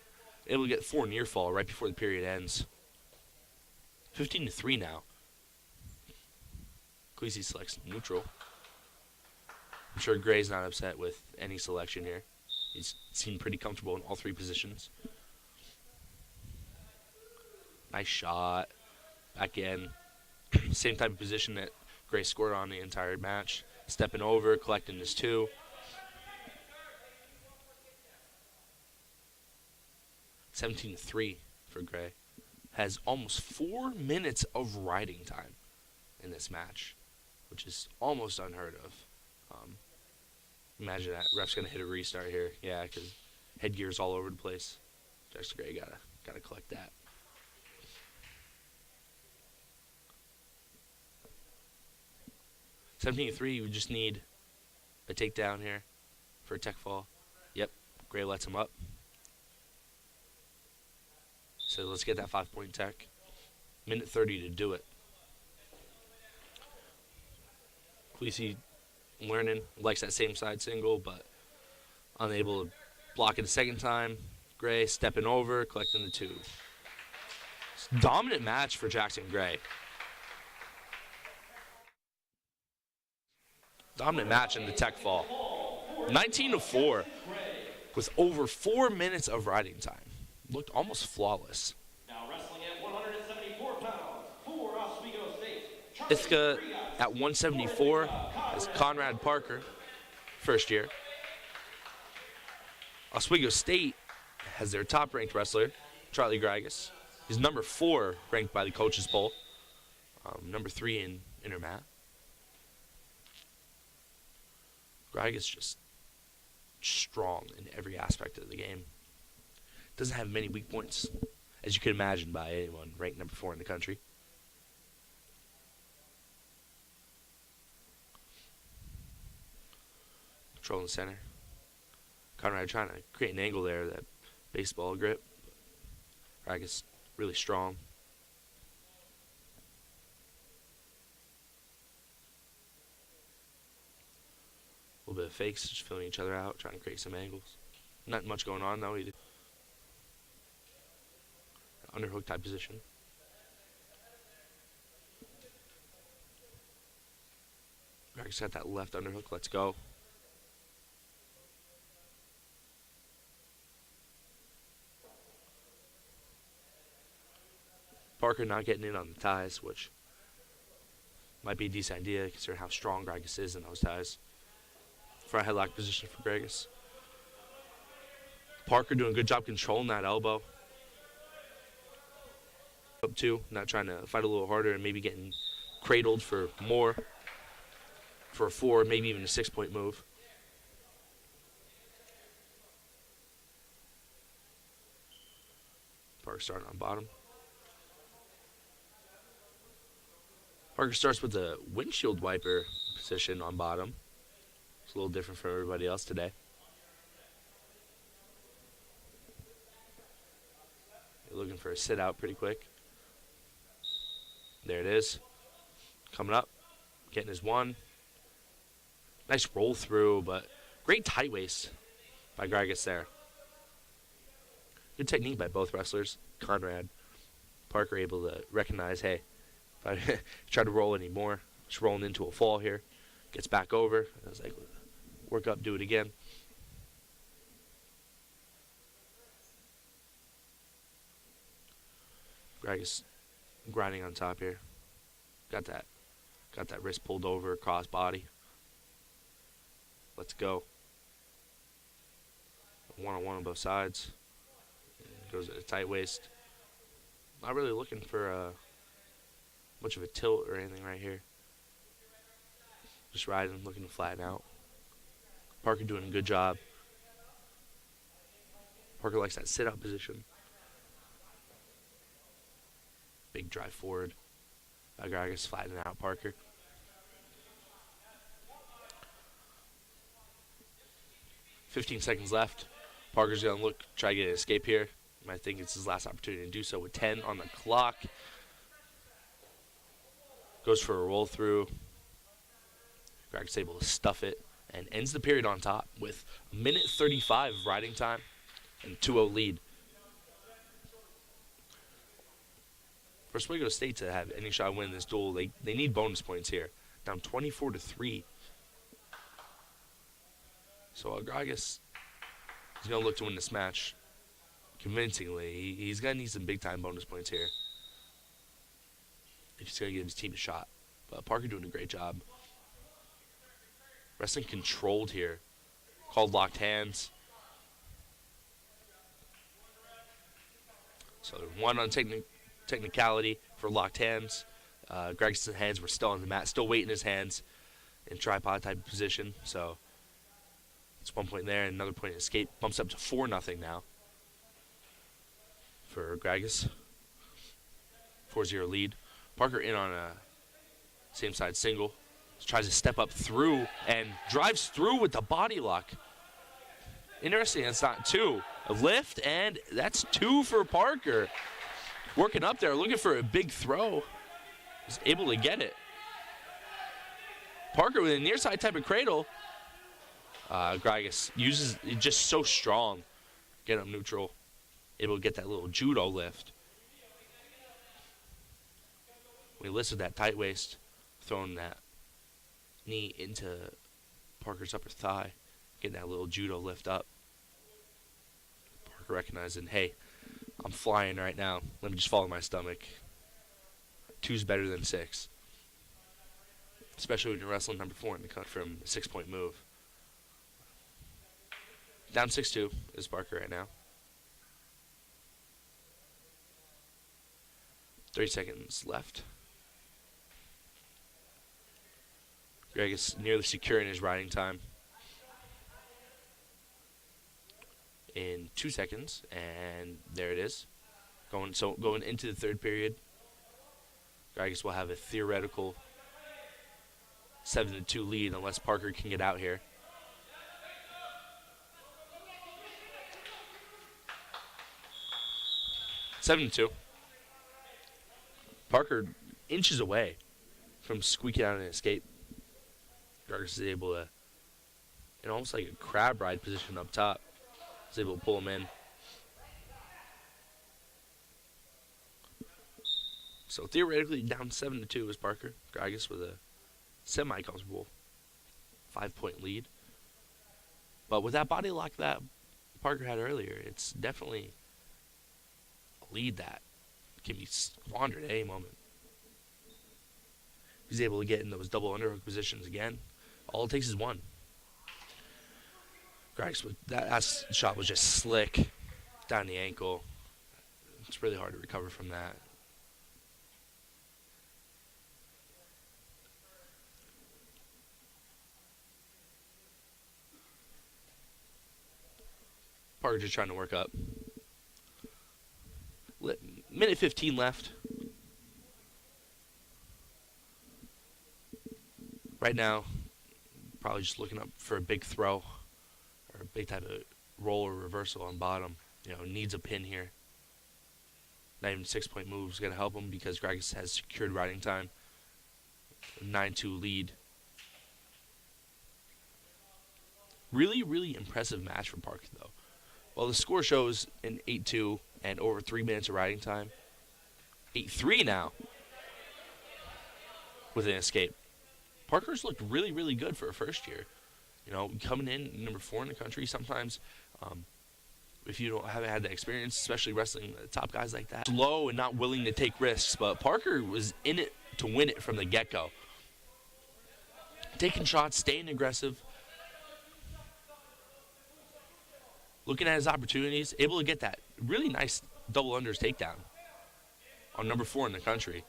able to get 4 near fall right before the period ends. 15-3 now. Khaleesi selects neutral. I'm sure Gray's not upset with any selection here. He's seemed pretty comfortable in all 3 positions. Nice shot. Back in. Same type of position that Gray scored on the entire match. Stepping over, collecting his 2. (17-3) for Gray. Has almost 4 minutes of riding time in this match, which is almost unheard of. Imagine that. Ref's going to hit a restart here. Yeah, because headgear's all over the place. Jackson Gray gotta collect that. 17-3, we just need a takedown here for a tech fall. Yep, Gray lets him up. So let's get that 5-point tech. Minute 30 to do it. Khaleesi learning, likes that same side single, but unable to block it a second time. Gray stepping over, collecting the 2. Dominant match for Jackson Gray. Dominant match in the tech fall. 19-4 with over 4 minutes of riding time. Looked almost flawless. Now wrestling at 174 pounds for Oswego State. Ithaca at 174 is Conrad Parker, first year. Oswego State has their top-ranked wrestler, Charlie Gragas. He's number 4 ranked by the coaches poll. Number 3 in Intermat. Gragas just strong in every aspect of the game. Doesn't have many weak points, as you could imagine by anyone ranked number 4 in the country. Controlling the center. Conrad trying to create an angle there, that baseball grip. Gragas really strong. A little bit of fakes, just filling each other out, trying to create some angles. Not much going on though either. underhook type position. Gragas got that left underhook. Let's go. Parker not getting in on the ties, which might be a decent idea considering how strong Gragas is in those ties. Front headlock position for Gragas. Parker doing a good job controlling that elbow. Up two, not trying to fight a little harder and maybe getting cradled for more. For a 4, maybe even a 6-point move. Parker starting on bottom. Parker starts with the windshield wiper position on bottom. It's a little different from everybody else today. You're looking for a sit out pretty quick. There it is. Coming up. Getting his 1. Nice roll through, but great tight waist by Gragas there. Good technique by both wrestlers. Conrad, Parker able to recognize, hey, if I try to roll anymore, just rolling into a fall here. Gets back over. I was like, work up, do it again. Gragas grinding on top here. Got that wrist pulled over, cross body. Let's go. One-on-one on both sides. Goes at a tight waist. Not really looking for much of a tilt or anything right here. Just riding, looking to flatten out. Parker doing a good job. Parker likes that sit-out position. Big drive forward. Gragas flattening out Parker. $15 seconds left. Parker's going to try to get an escape here. I think it's his last opportunity to do so with 10 on the clock. Goes for a roll through. Gragas able to stuff it and ends the period on top with 1:35 of riding time and 2-0 lead. For Oswego State to have any shot at winning this duel, they need bonus points here. Down 24-3. So Gragas is going to look to win this match convincingly. He's going to need some big-time bonus points here if he's going to give his team a shot. But Parker doing a great job. Wrestling controlled here. Called locked hands. So 1 on technicality for locked hands. Gragas' hands were still on the mat, still weighting his hands in tripod type position. So it's 1 point there and another point in escape. Bumps up to 4-0 now for Gragas. 4-0 lead. Parker in on a same side single. Tries to step up through and drives through with the body lock. Interesting, that's not 2. A lift, and that's 2 for Parker. Working up there, looking for a big throw. Was able to get it. Parker with a near side type of cradle. Gragas uses it, just so strong. Get him neutral. Able to get that little judo lift. When he lifted that tight waist, throwing that knee into Parker's upper thigh, getting that little judo lift up. Parker recognizing, hey, I'm flying right now. Let me just follow my stomach. 2's better than 6. Especially when you're wrestling number 4 in the cut from a 6-point move. Down 6-2 is Parker right now. 30 seconds left. Gragas nearly securing his riding time in 2 seconds, and there it is. Going into the third period, Gragas will have a theoretical 7-2 lead unless Parker can get out here. Seven to 2. Parker inches away from squeaking out an escape. Gragas is able to, in almost like a crab ride position up top, is able to pull him in. So theoretically, down 7-2 is Parker Gragas with a semi-comfortable 5-point lead. But with that body lock that Parker had earlier, it's definitely a lead that can be squandered at any moment. He's able to get in those double underhook positions again. All it takes is one. Gragas, that shot was just slick down the ankle. It's really hard to recover from that. Parker just trying to work up. Minute 15 left. Right now, probably just looking up for a big throw or a big type of roll or reversal on bottom. Needs a pin here. Not even 6-point move is going to help him because Gragas has secured riding time. 9-2 lead. Really, really impressive match for Parker, though. Well, the score shows an 8-2 and over 3 minutes of riding time. 8-3 now with an escape. Parker's looked really, really good for a first year. Coming in number 4 in the country, sometimes if you haven't had that experience, especially wrestling the top guys like that, slow and not willing to take risks. But Parker was in it to win it from the get-go. Taking shots, staying aggressive. Looking at his opportunities, able to get that really nice double unders takedown on number 4 in the country.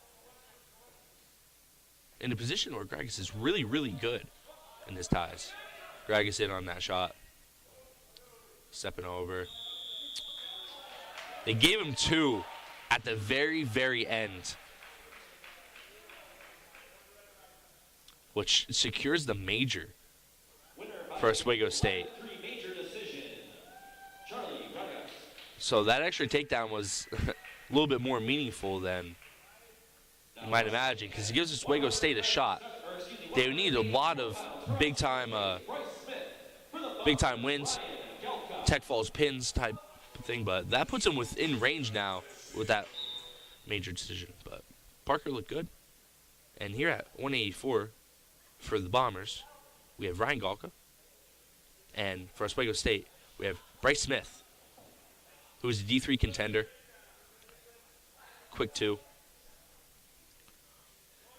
In a position where Gragas is really, really good in his ties. Gragas in on that shot. Stepping over. They gave him 2 at the very, very end, which secures the major for Oswego State. So that extra takedown was a little bit more meaningful than you might imagine, because it gives Oswego State a shot. They need a lot of big-time wins, tech falls, pins type thing, but that puts them within range now with that major decision. But Parker looked good. And here at 184 for the Bombers, we have Ryan Galka. And for Oswego State, we have Bryce Smith, who is a D3 contender. Quick 2.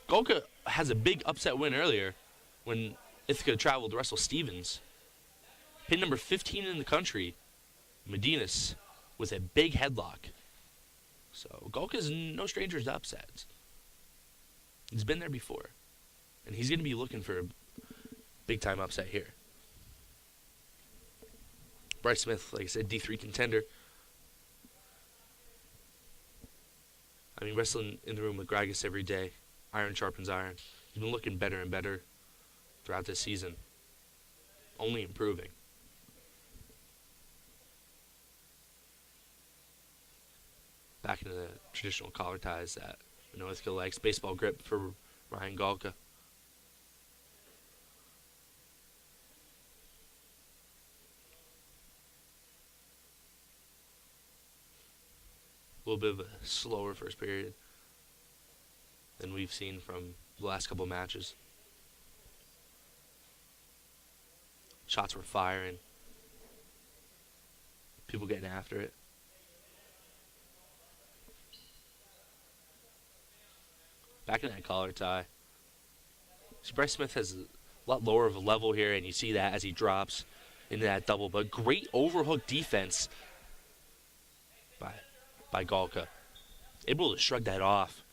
Galka has a big upset win earlier when Ithaca traveled to wrestle Stevens. Pin number 15 in the country, Medinas, with a big headlock. So Galka is no stranger to upsets. He's been there before. And he's going to be looking for a big-time upset here. Bryce Smith, like I said, D3 contender. Wrestling in the room with Gragas every day. Iron sharpens iron. He's been looking better and better throughout this season. Only improving. Back into the traditional collar ties that Ithaca likes. Baseball grip for Ryan Galka. A little bit of a slower first period than we've seen from the last couple matches. Shots were firing. People getting after it. Back in that collar tie. So Bryce Smith has a lot lower of a level here, and you see that as he drops into that double. But great overhook defense by Galka. Able to shrug that off.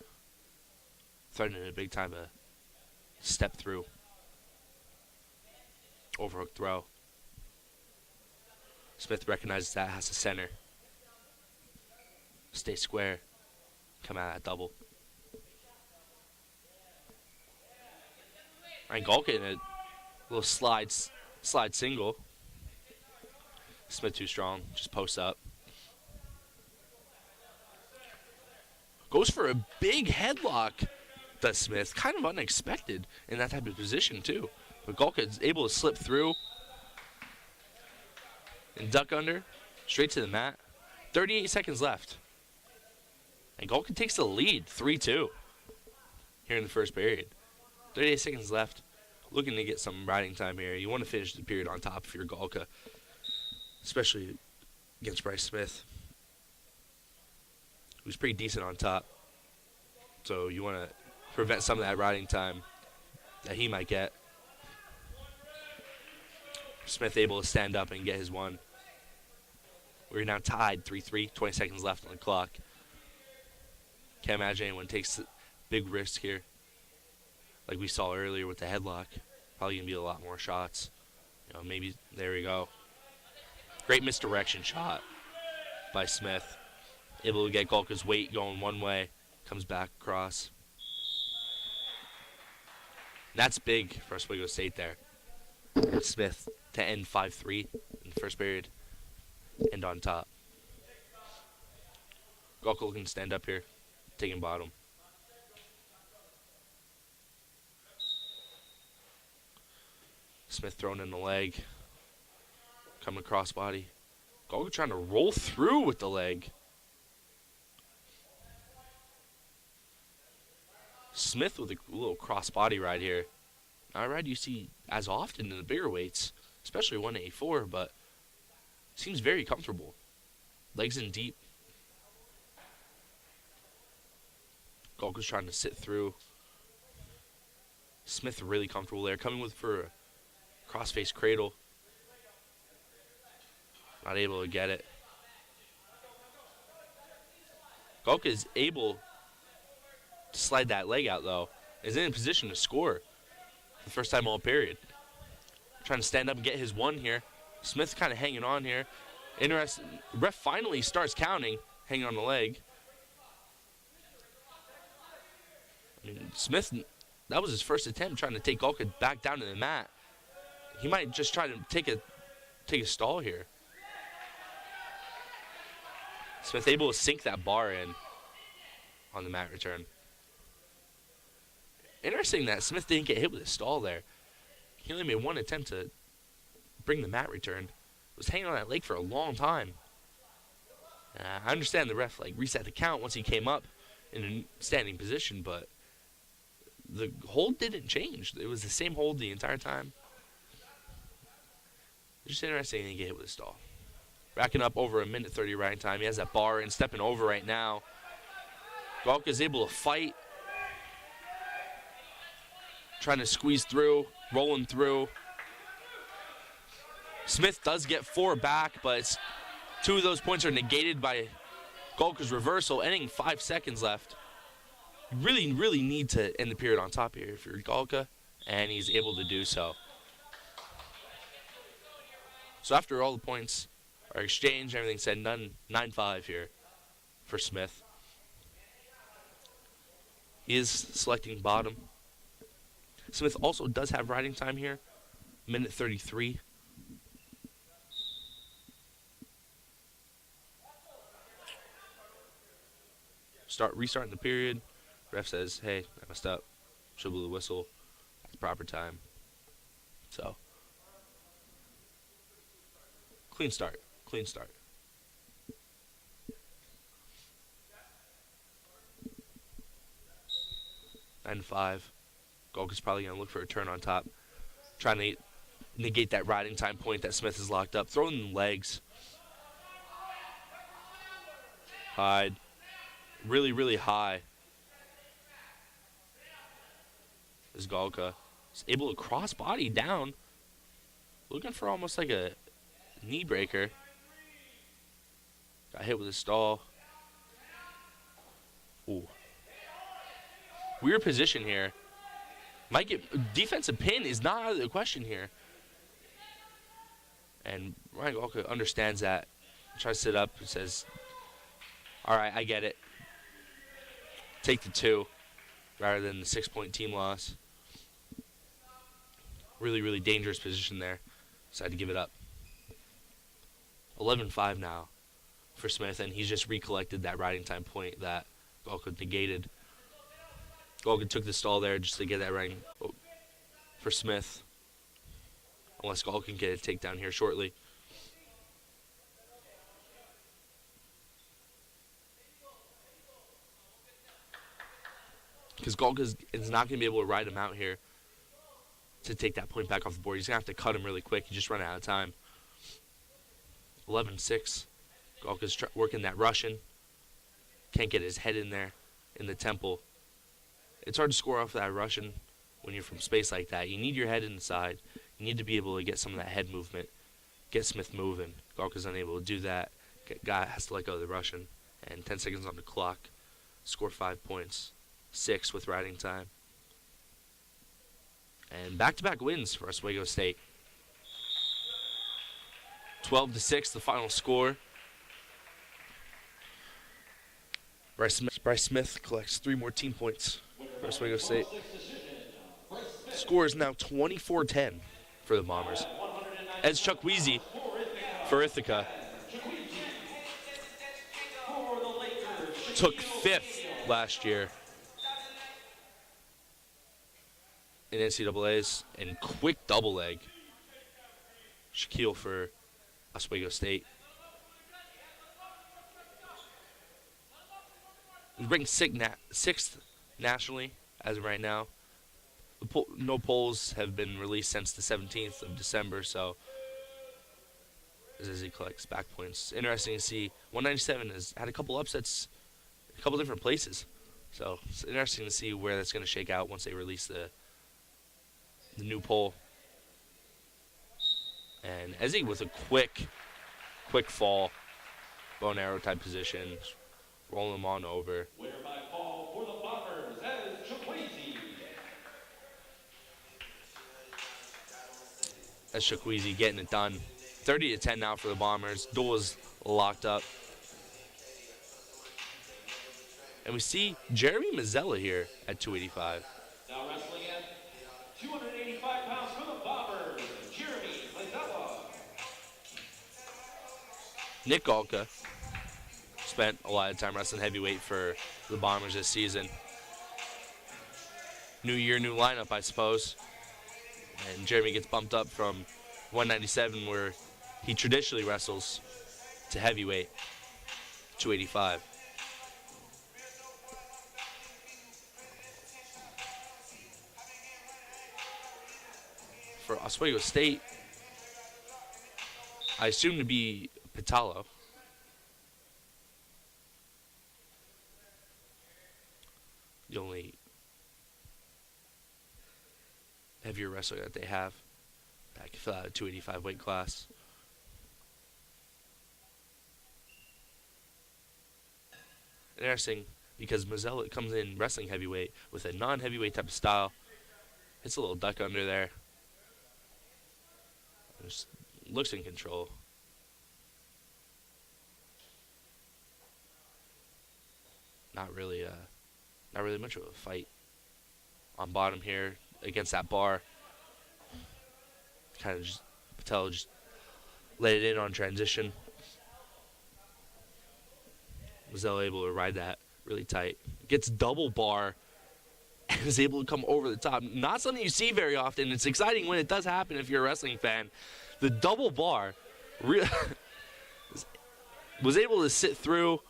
Threatening a big time step through. Overhook throw. Smith recognizes that, has to center. Stay square. Come out of that double. And Galka in a little slide single. Smith too strong, just posts up. Goes for a big headlock, does Smith. Kind of unexpected in that type of position, too. But Galka is able to slip through and duck under, straight to the mat. 38 seconds left. And Golka takes the lead, 3-2, here in the first period. 38 seconds left. Looking to get some riding time here. You want to finish the period on top if you're Golka, especially against Bryce Smith, who's pretty decent on top. So you want to prevent some of that riding time that he might get. Smith able to stand up and get his one. We're now tied 3-3, 20 seconds left on the clock. Can't imagine anyone takes a big risk here. Like we saw earlier with the headlock. Probably going to be a lot more shots. You know, maybe, there we go. Great misdirection shot by Smith. Able to get Golka's weight going one way. Comes back across. That's big for Oswego State there. Smith to end 5-3 in the first period. And on top. Golka looking to stand up here. Taking bottom. Smith throwing in the leg. Coming across body. Golka trying to roll through with the leg. Smith with a little cross body ride here. Not a ride you see as often in the bigger weights, especially 184, but seems very comfortable. Legs in deep. Golka's trying to sit through. Smith really comfortable there. Coming with for a cross-face cradle. Not able to get it. Golka is able to slide that leg out, though. Is in a position to score for the first time all period. Trying to stand up and get his one here. Smith kind of hanging on here. Interesting. Ref finally starts counting, hanging on the leg. I mean, Smith, that was his first attempt trying to take Golka back down to the mat. He might just try to take a stall here. Smith able to sink that bar in on the mat return. Interesting that Smith didn't get hit with a stall there. He only made one attempt to bring the mat return. Was hanging on that leg for a long time. I understand the ref reset the count once he came up in a standing position, but the hold didn't change. It was the same hold the entire time. Just interesting he didn't get hit with a stall. Racking up over a minute 30 riding time. He has that bar and stepping over right now. Golka's able to fight. Trying to squeeze through, rolling through. Smith does get 4 back, but two of those points are negated by Golka's reversal, ending 5 seconds left. You really, really need to end the period on top here if you're Golka, and he's able to do so. So after all the points are exchanged, everything said, 9-5 here for Smith. He is selecting bottom. Smith also does have riding time here, minute 33. Restarting the period. Ref says, hey, I messed up. She'll blow the whistle at the proper time. So, clean start. 9-5. Golka's probably going to look for a turn on top. Trying to negate that riding time point that Smith has locked up. Throwing in legs. Hide. Really, really high. Is Golka. He's able to cross body down. Looking for almost like a knee breaker. Got hit with a stall. Ooh. Weird position here. Might get defensive pin is not out of the question here. And Ryan Golka understands that. Tries to sit up and says, all right, I get it. Take the 2 rather than the 6-point team loss. Really, really dangerous position there. Decided to give it up. 11-5 now for Smith, and he's just recollected that riding time point that Golka negated. Golka took the stall there just to get that riding for Smith. Unless Golka can get a takedown here shortly. because Golka is not going to be able to ride him out here to take that point back off the board. He's going to have to cut him really quick. He just run out of time. 11-6. Golka's working that Russian. Can't get his head in there in the temple. It's hard to score off that Russian when you're from space like that. You need your head inside. You need to be able to get some of that head movement. Get Smith moving. Golka's unable to do that. Guy has to let go of the Russian. And 10 seconds on the clock. Score 5 points. 6 with riding time. And back-to-back wins for Oswego State. 12-6, the final score. Bryce Smith collects 3 more team points for Oswego State. Score is now 24-10 for the Bombers. As Chuck Weezy for Ithaca took 5th last year in NCAAs and quick double leg. Shaquille for Oswego State. He's ranked 6th nationally as of right now. No polls have been released since the 17th of December, so as he collects back points. Interesting to see. 197 has had a couple upsets in a couple different places. So it's interesting to see where that's going to shake out once they release the new poll. And Ezzy with a quick fall, bow and arrow type position, rolling him on over. Winner by fall for the Bombers, that is Chukwueze. That's Chukwueze getting it done. 30-10 now for the Bombers. Duel is locked up. And we see Jeremy Mazzella here at 285. Now wrestling at 285 pounds for the Bombers, Jeremy Mazzella. Nick Golka spent a lot of time wrestling heavyweight for the Bombers this season. New year, new lineup, I suppose. And Jeremy gets bumped up from 197, where he traditionally wrestles, to heavyweight, 285. For Oswego State, I assume to be Pitalo. The only heavier wrestler that they have that can fill out a 285 weight class. Interesting, because Mazzella comes in wrestling heavyweight with a non-heavyweight type of style. It's a little duck under there. Just looks in control. Not really much of a fight on bottom here against that bar. Kind of just Patel just let it in on transition. Mazzella able to ride that really tight. Gets double bar and is able to come over the top. Not something you see very often. It's exciting when it does happen if you're a wrestling fan. The double bar was able to sit through,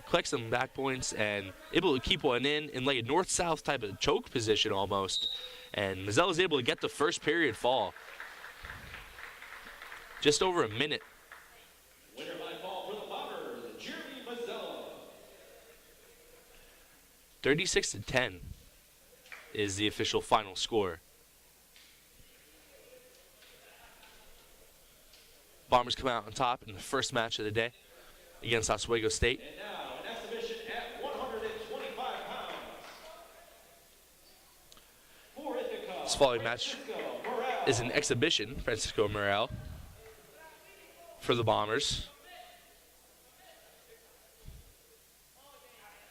collect some back points, and able to keep one in like a north-south type of choke position almost. And Mazzella was able to get the first period fall. Just over a minute. Winner by fall for the Bombers, Jeremy Mazzella. 36-10 is the official final score. Bombers come out on top in the first match of the day against Oswego State. And now an exhibition at 125 pounds. For Ithaca, This following match is an exhibition, Francisco Morel, for the Bombers.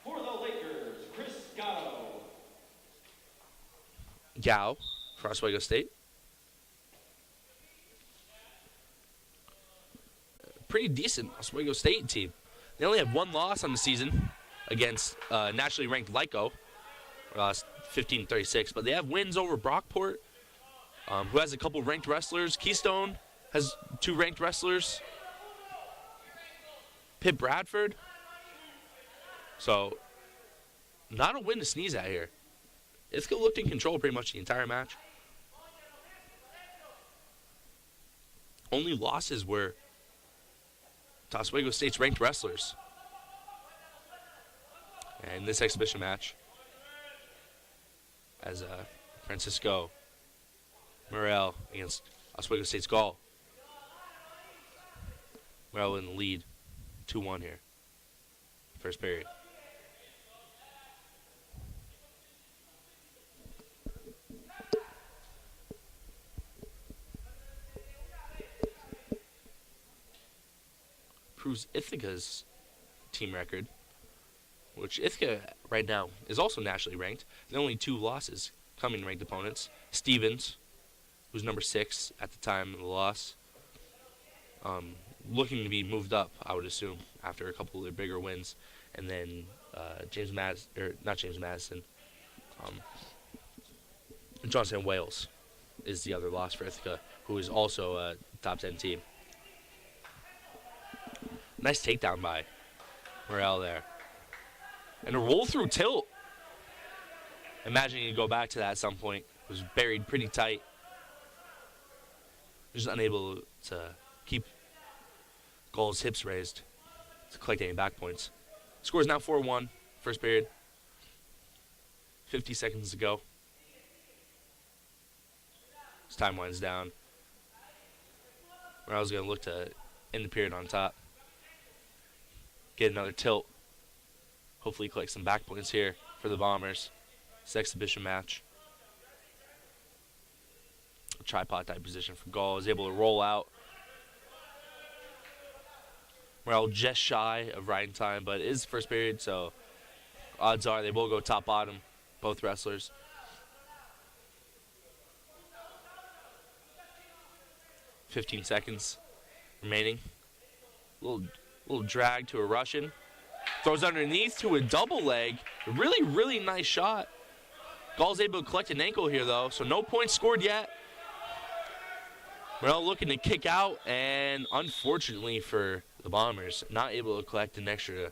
For the Lakers, Chris Gatto. Gao for Oswego State. Pretty decent Oswego State team. They only have one loss on the season against nationally ranked Lyco. Lost 15-36, but they have wins over Brockport, who has a couple ranked wrestlers. Keystone has 2 ranked wrestlers. Pitt Bradford. So, not a win to sneeze at here. Ithaca looked in control pretty much the entire match. Only losses were to Oswego State's ranked wrestlers. And this exhibition match, as Francisco Morel against Oswego State's Gall. Morel in the lead, 2-1 here, first period. Proves Ithaca's team record, which Ithaca right now is also nationally ranked. The only 2 losses coming ranked opponents. Stevens, who's number 6 at the time of the loss, looking to be moved up, I would assume, after a couple of their bigger wins. And then Johnson Wales is the other loss for Ithaca, who is also a top 10 team. Nice takedown by Morel there. And a roll through tilt. Imagining you go back to that at some point. It was buried pretty tight. Just unable to keep Gall's hips raised to collect any back points. Score is now 4-1, first period. 50 seconds to go. As time winds down. Morel's going to look to end the period on top. Get another tilt. Hopefully collect some back points here for the Bombers. This exhibition match. A tripod type position for Gall. Is able to roll out. Morel just shy of riding time, but it is the first period, so odds are they will go top bottom, both wrestlers. $15 seconds remaining. Little drag to a Russian. Throws underneath to a double leg. Really, really nice shot. Gall's able to collect an ankle here, though, so no points scored yet. Morel looking to kick out, and unfortunately for the Bombers, not able to collect an extra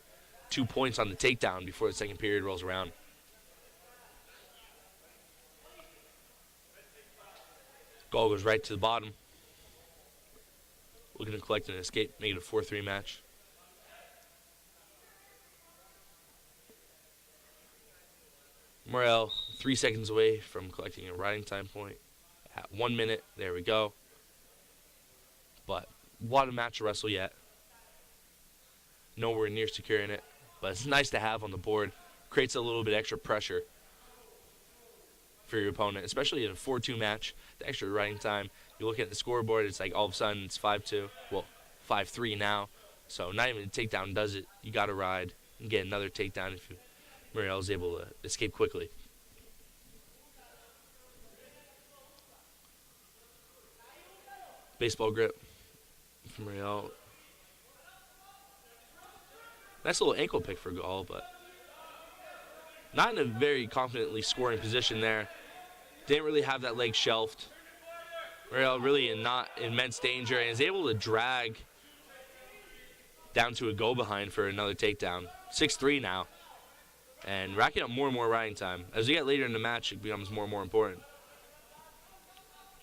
2 points on the takedown before the second period rolls around. Gall goes right to the bottom. Looking to collect an escape, make it a 4-3 match. Morel 3 seconds away from collecting a riding time point. At 1 minute, there we go. But a lot of match to wrestle yet. Nowhere near securing it, but it's nice to have on the board. Creates a little bit extra pressure for your opponent, especially in a 4-2 match. The extra riding time, you look at the scoreboard, it's like all of a sudden it's 5-2. Well, 5-3 now. So not even a takedown does it. You got to ride and get another takedown if Morel is able to escape quickly. Baseball grip from Morel. Nice little ankle pick for Gall, but not in a very confidently scoring position there. Didn't really have that leg shelved. Morel really in not immense danger and is able to drag down to a go behind for another takedown. 6-3 now. And racking up more and more riding time. As we get later in the match, it becomes more and more important.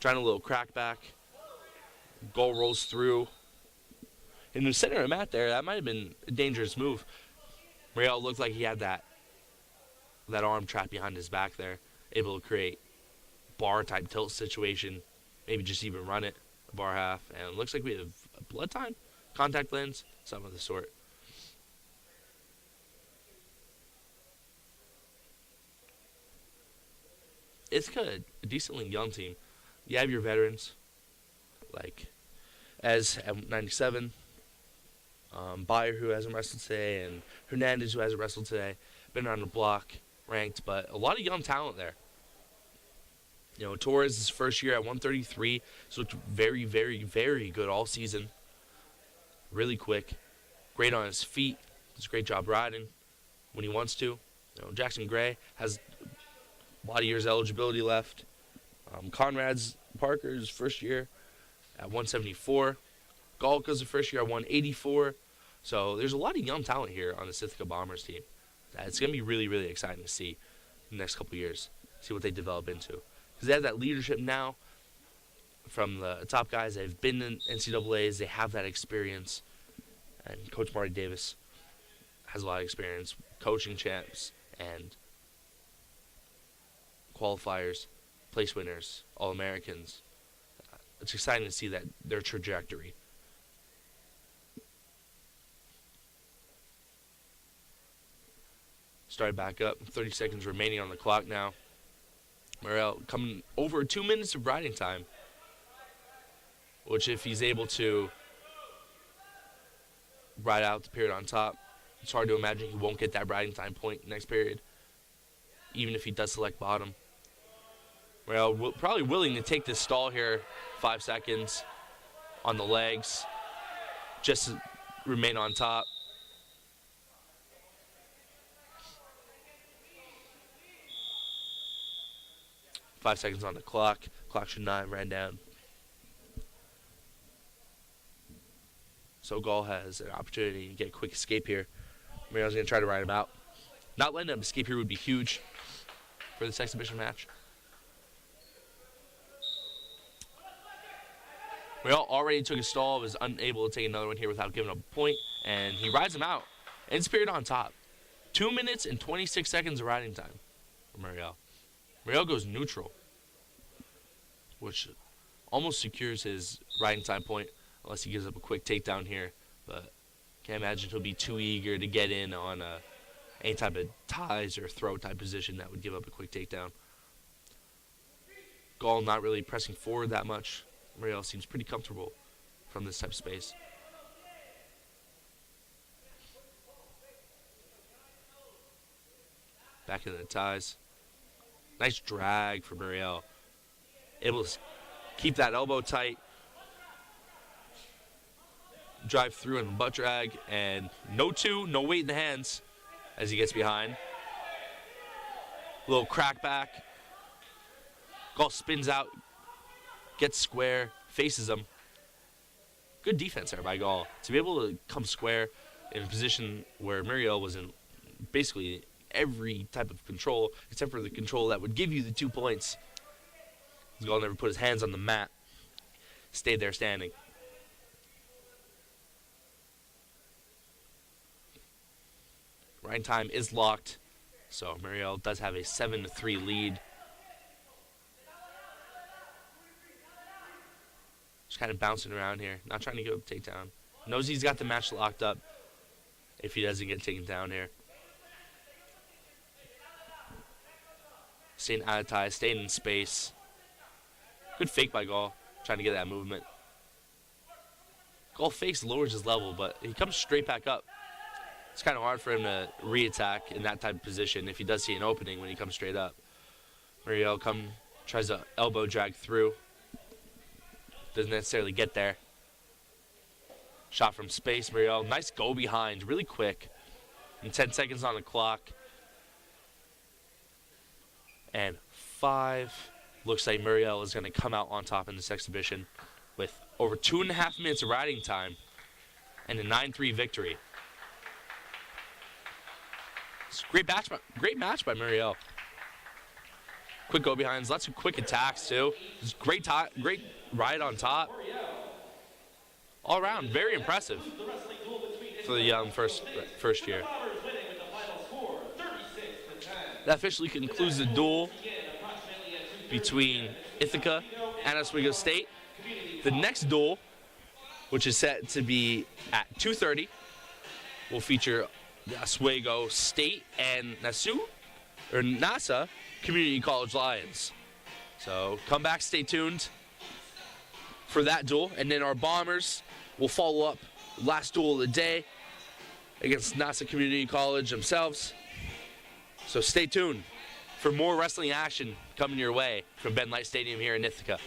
Trying a little crack back. Gall rolls through. In the center of the mat there, that might have been a dangerous move. Morel looked like he had that arm trapped behind his back there. Able to create bar-type tilt situation. Maybe just even run it, a bar half. And it looks like we have a blood time, contact lens, something of the sort. Ithaca, a decently young team. You have your veterans, like Ez at 97, Bayer, who hasn't wrestled today, and Hernandez, who hasn't wrestled today. Been on the block, ranked, but a lot of young talent there. You know, Torres, his first year at 133, so looked very, very, very good all season. Really quick, great on his feet, does a great job riding when he wants to. You know, Jackson Gray has a lot of years eligibility left. Conrad's Parker's first year at 174. Galka's the first year at 184. So there's a lot of young talent here on the Ithaca Bombers team. It's going to be really, really exciting to see in the next couple years. see what they develop into. Because they have that leadership now from the top guys. They've been in NCAAs. They have that experience. And Coach Marty Davis has a lot of experience coaching champs and qualifiers, place winners, All-Americans. It's exciting to see that their trajectory. Started back up. 30 seconds remaining on the clock now. Muriel coming over 2 minutes of riding time, which if he's able to ride out the period on top, it's hard to imagine he won't get that riding time point next period, even if he does select bottom. Muriel probably willing to take this stall here, 5 seconds on the legs, just to remain on top. Five seconds on the clock. Clock should not have ran down. So Gall has an opportunity to get a quick escape here. Muriel's going to try to ride him out. Not letting him escape here would be huge for this exhibition match. Muriel already took a stall, was unable to take another one here without giving up a point, and he rides him out. And Spirit on top. 2 minutes and 26 seconds of riding time for Muriel. Muriel goes neutral, which almost secures his riding time point, unless he gives up a quick takedown here. But can't imagine he'll be too eager to get in on any type of ties or throw type position that would give up a quick takedown. Gall not really pressing forward that much. Muriel seems pretty comfortable from this type of space. Back into the ties. Nice drag for Muriel. Able to keep that elbow tight. Drive through and butt drag. And no weight in the hands as he gets behind. Little crack back. Gall spins out. Gets square. Faces him. Good defense there by Gall. To be able to come square in a position where Muriel was in basically every type of control, except for the control that would give you the 2 points. Gall never put his hands on the mat. Stayed there standing. Riding time is locked, so Muriel does have a 7-3 lead. Just kind of bouncing around here, not trying to give up a takedown. Knows he's got the match locked up if he doesn't get taken down here. Staying out of ties, staying in space. Good fake by Gall, trying to get that movement. Gall fakes, lowers his level, but he comes straight back up. It's kind of hard for him to re-attack in that type of position if he does see an opening when he comes straight up. Muriel tries to elbow drag through. Doesn't necessarily get there. Shot from space, Muriel. Nice go behind, really quick. And 10 seconds on the clock. And 5. Looks like Muriel is going to come out on top in this exhibition with over 2.5 minutes of riding time and a 9-3 victory. It's a great match by Muriel. Quick go behinds, lots of quick attacks too. It's great ride on top. All around, very impressive for the young first year. That officially concludes the duel between Ithaca and Oswego State. The next duel, which is set to be at 2:30, will feature the Oswego State and NASA Community College Lions. So come back, stay tuned for that duel. And then our Bombers will follow up last duel of the day against NASA Community College themselves. So stay tuned for more wrestling action coming your way from Ben Light Stadium here in Ithaca.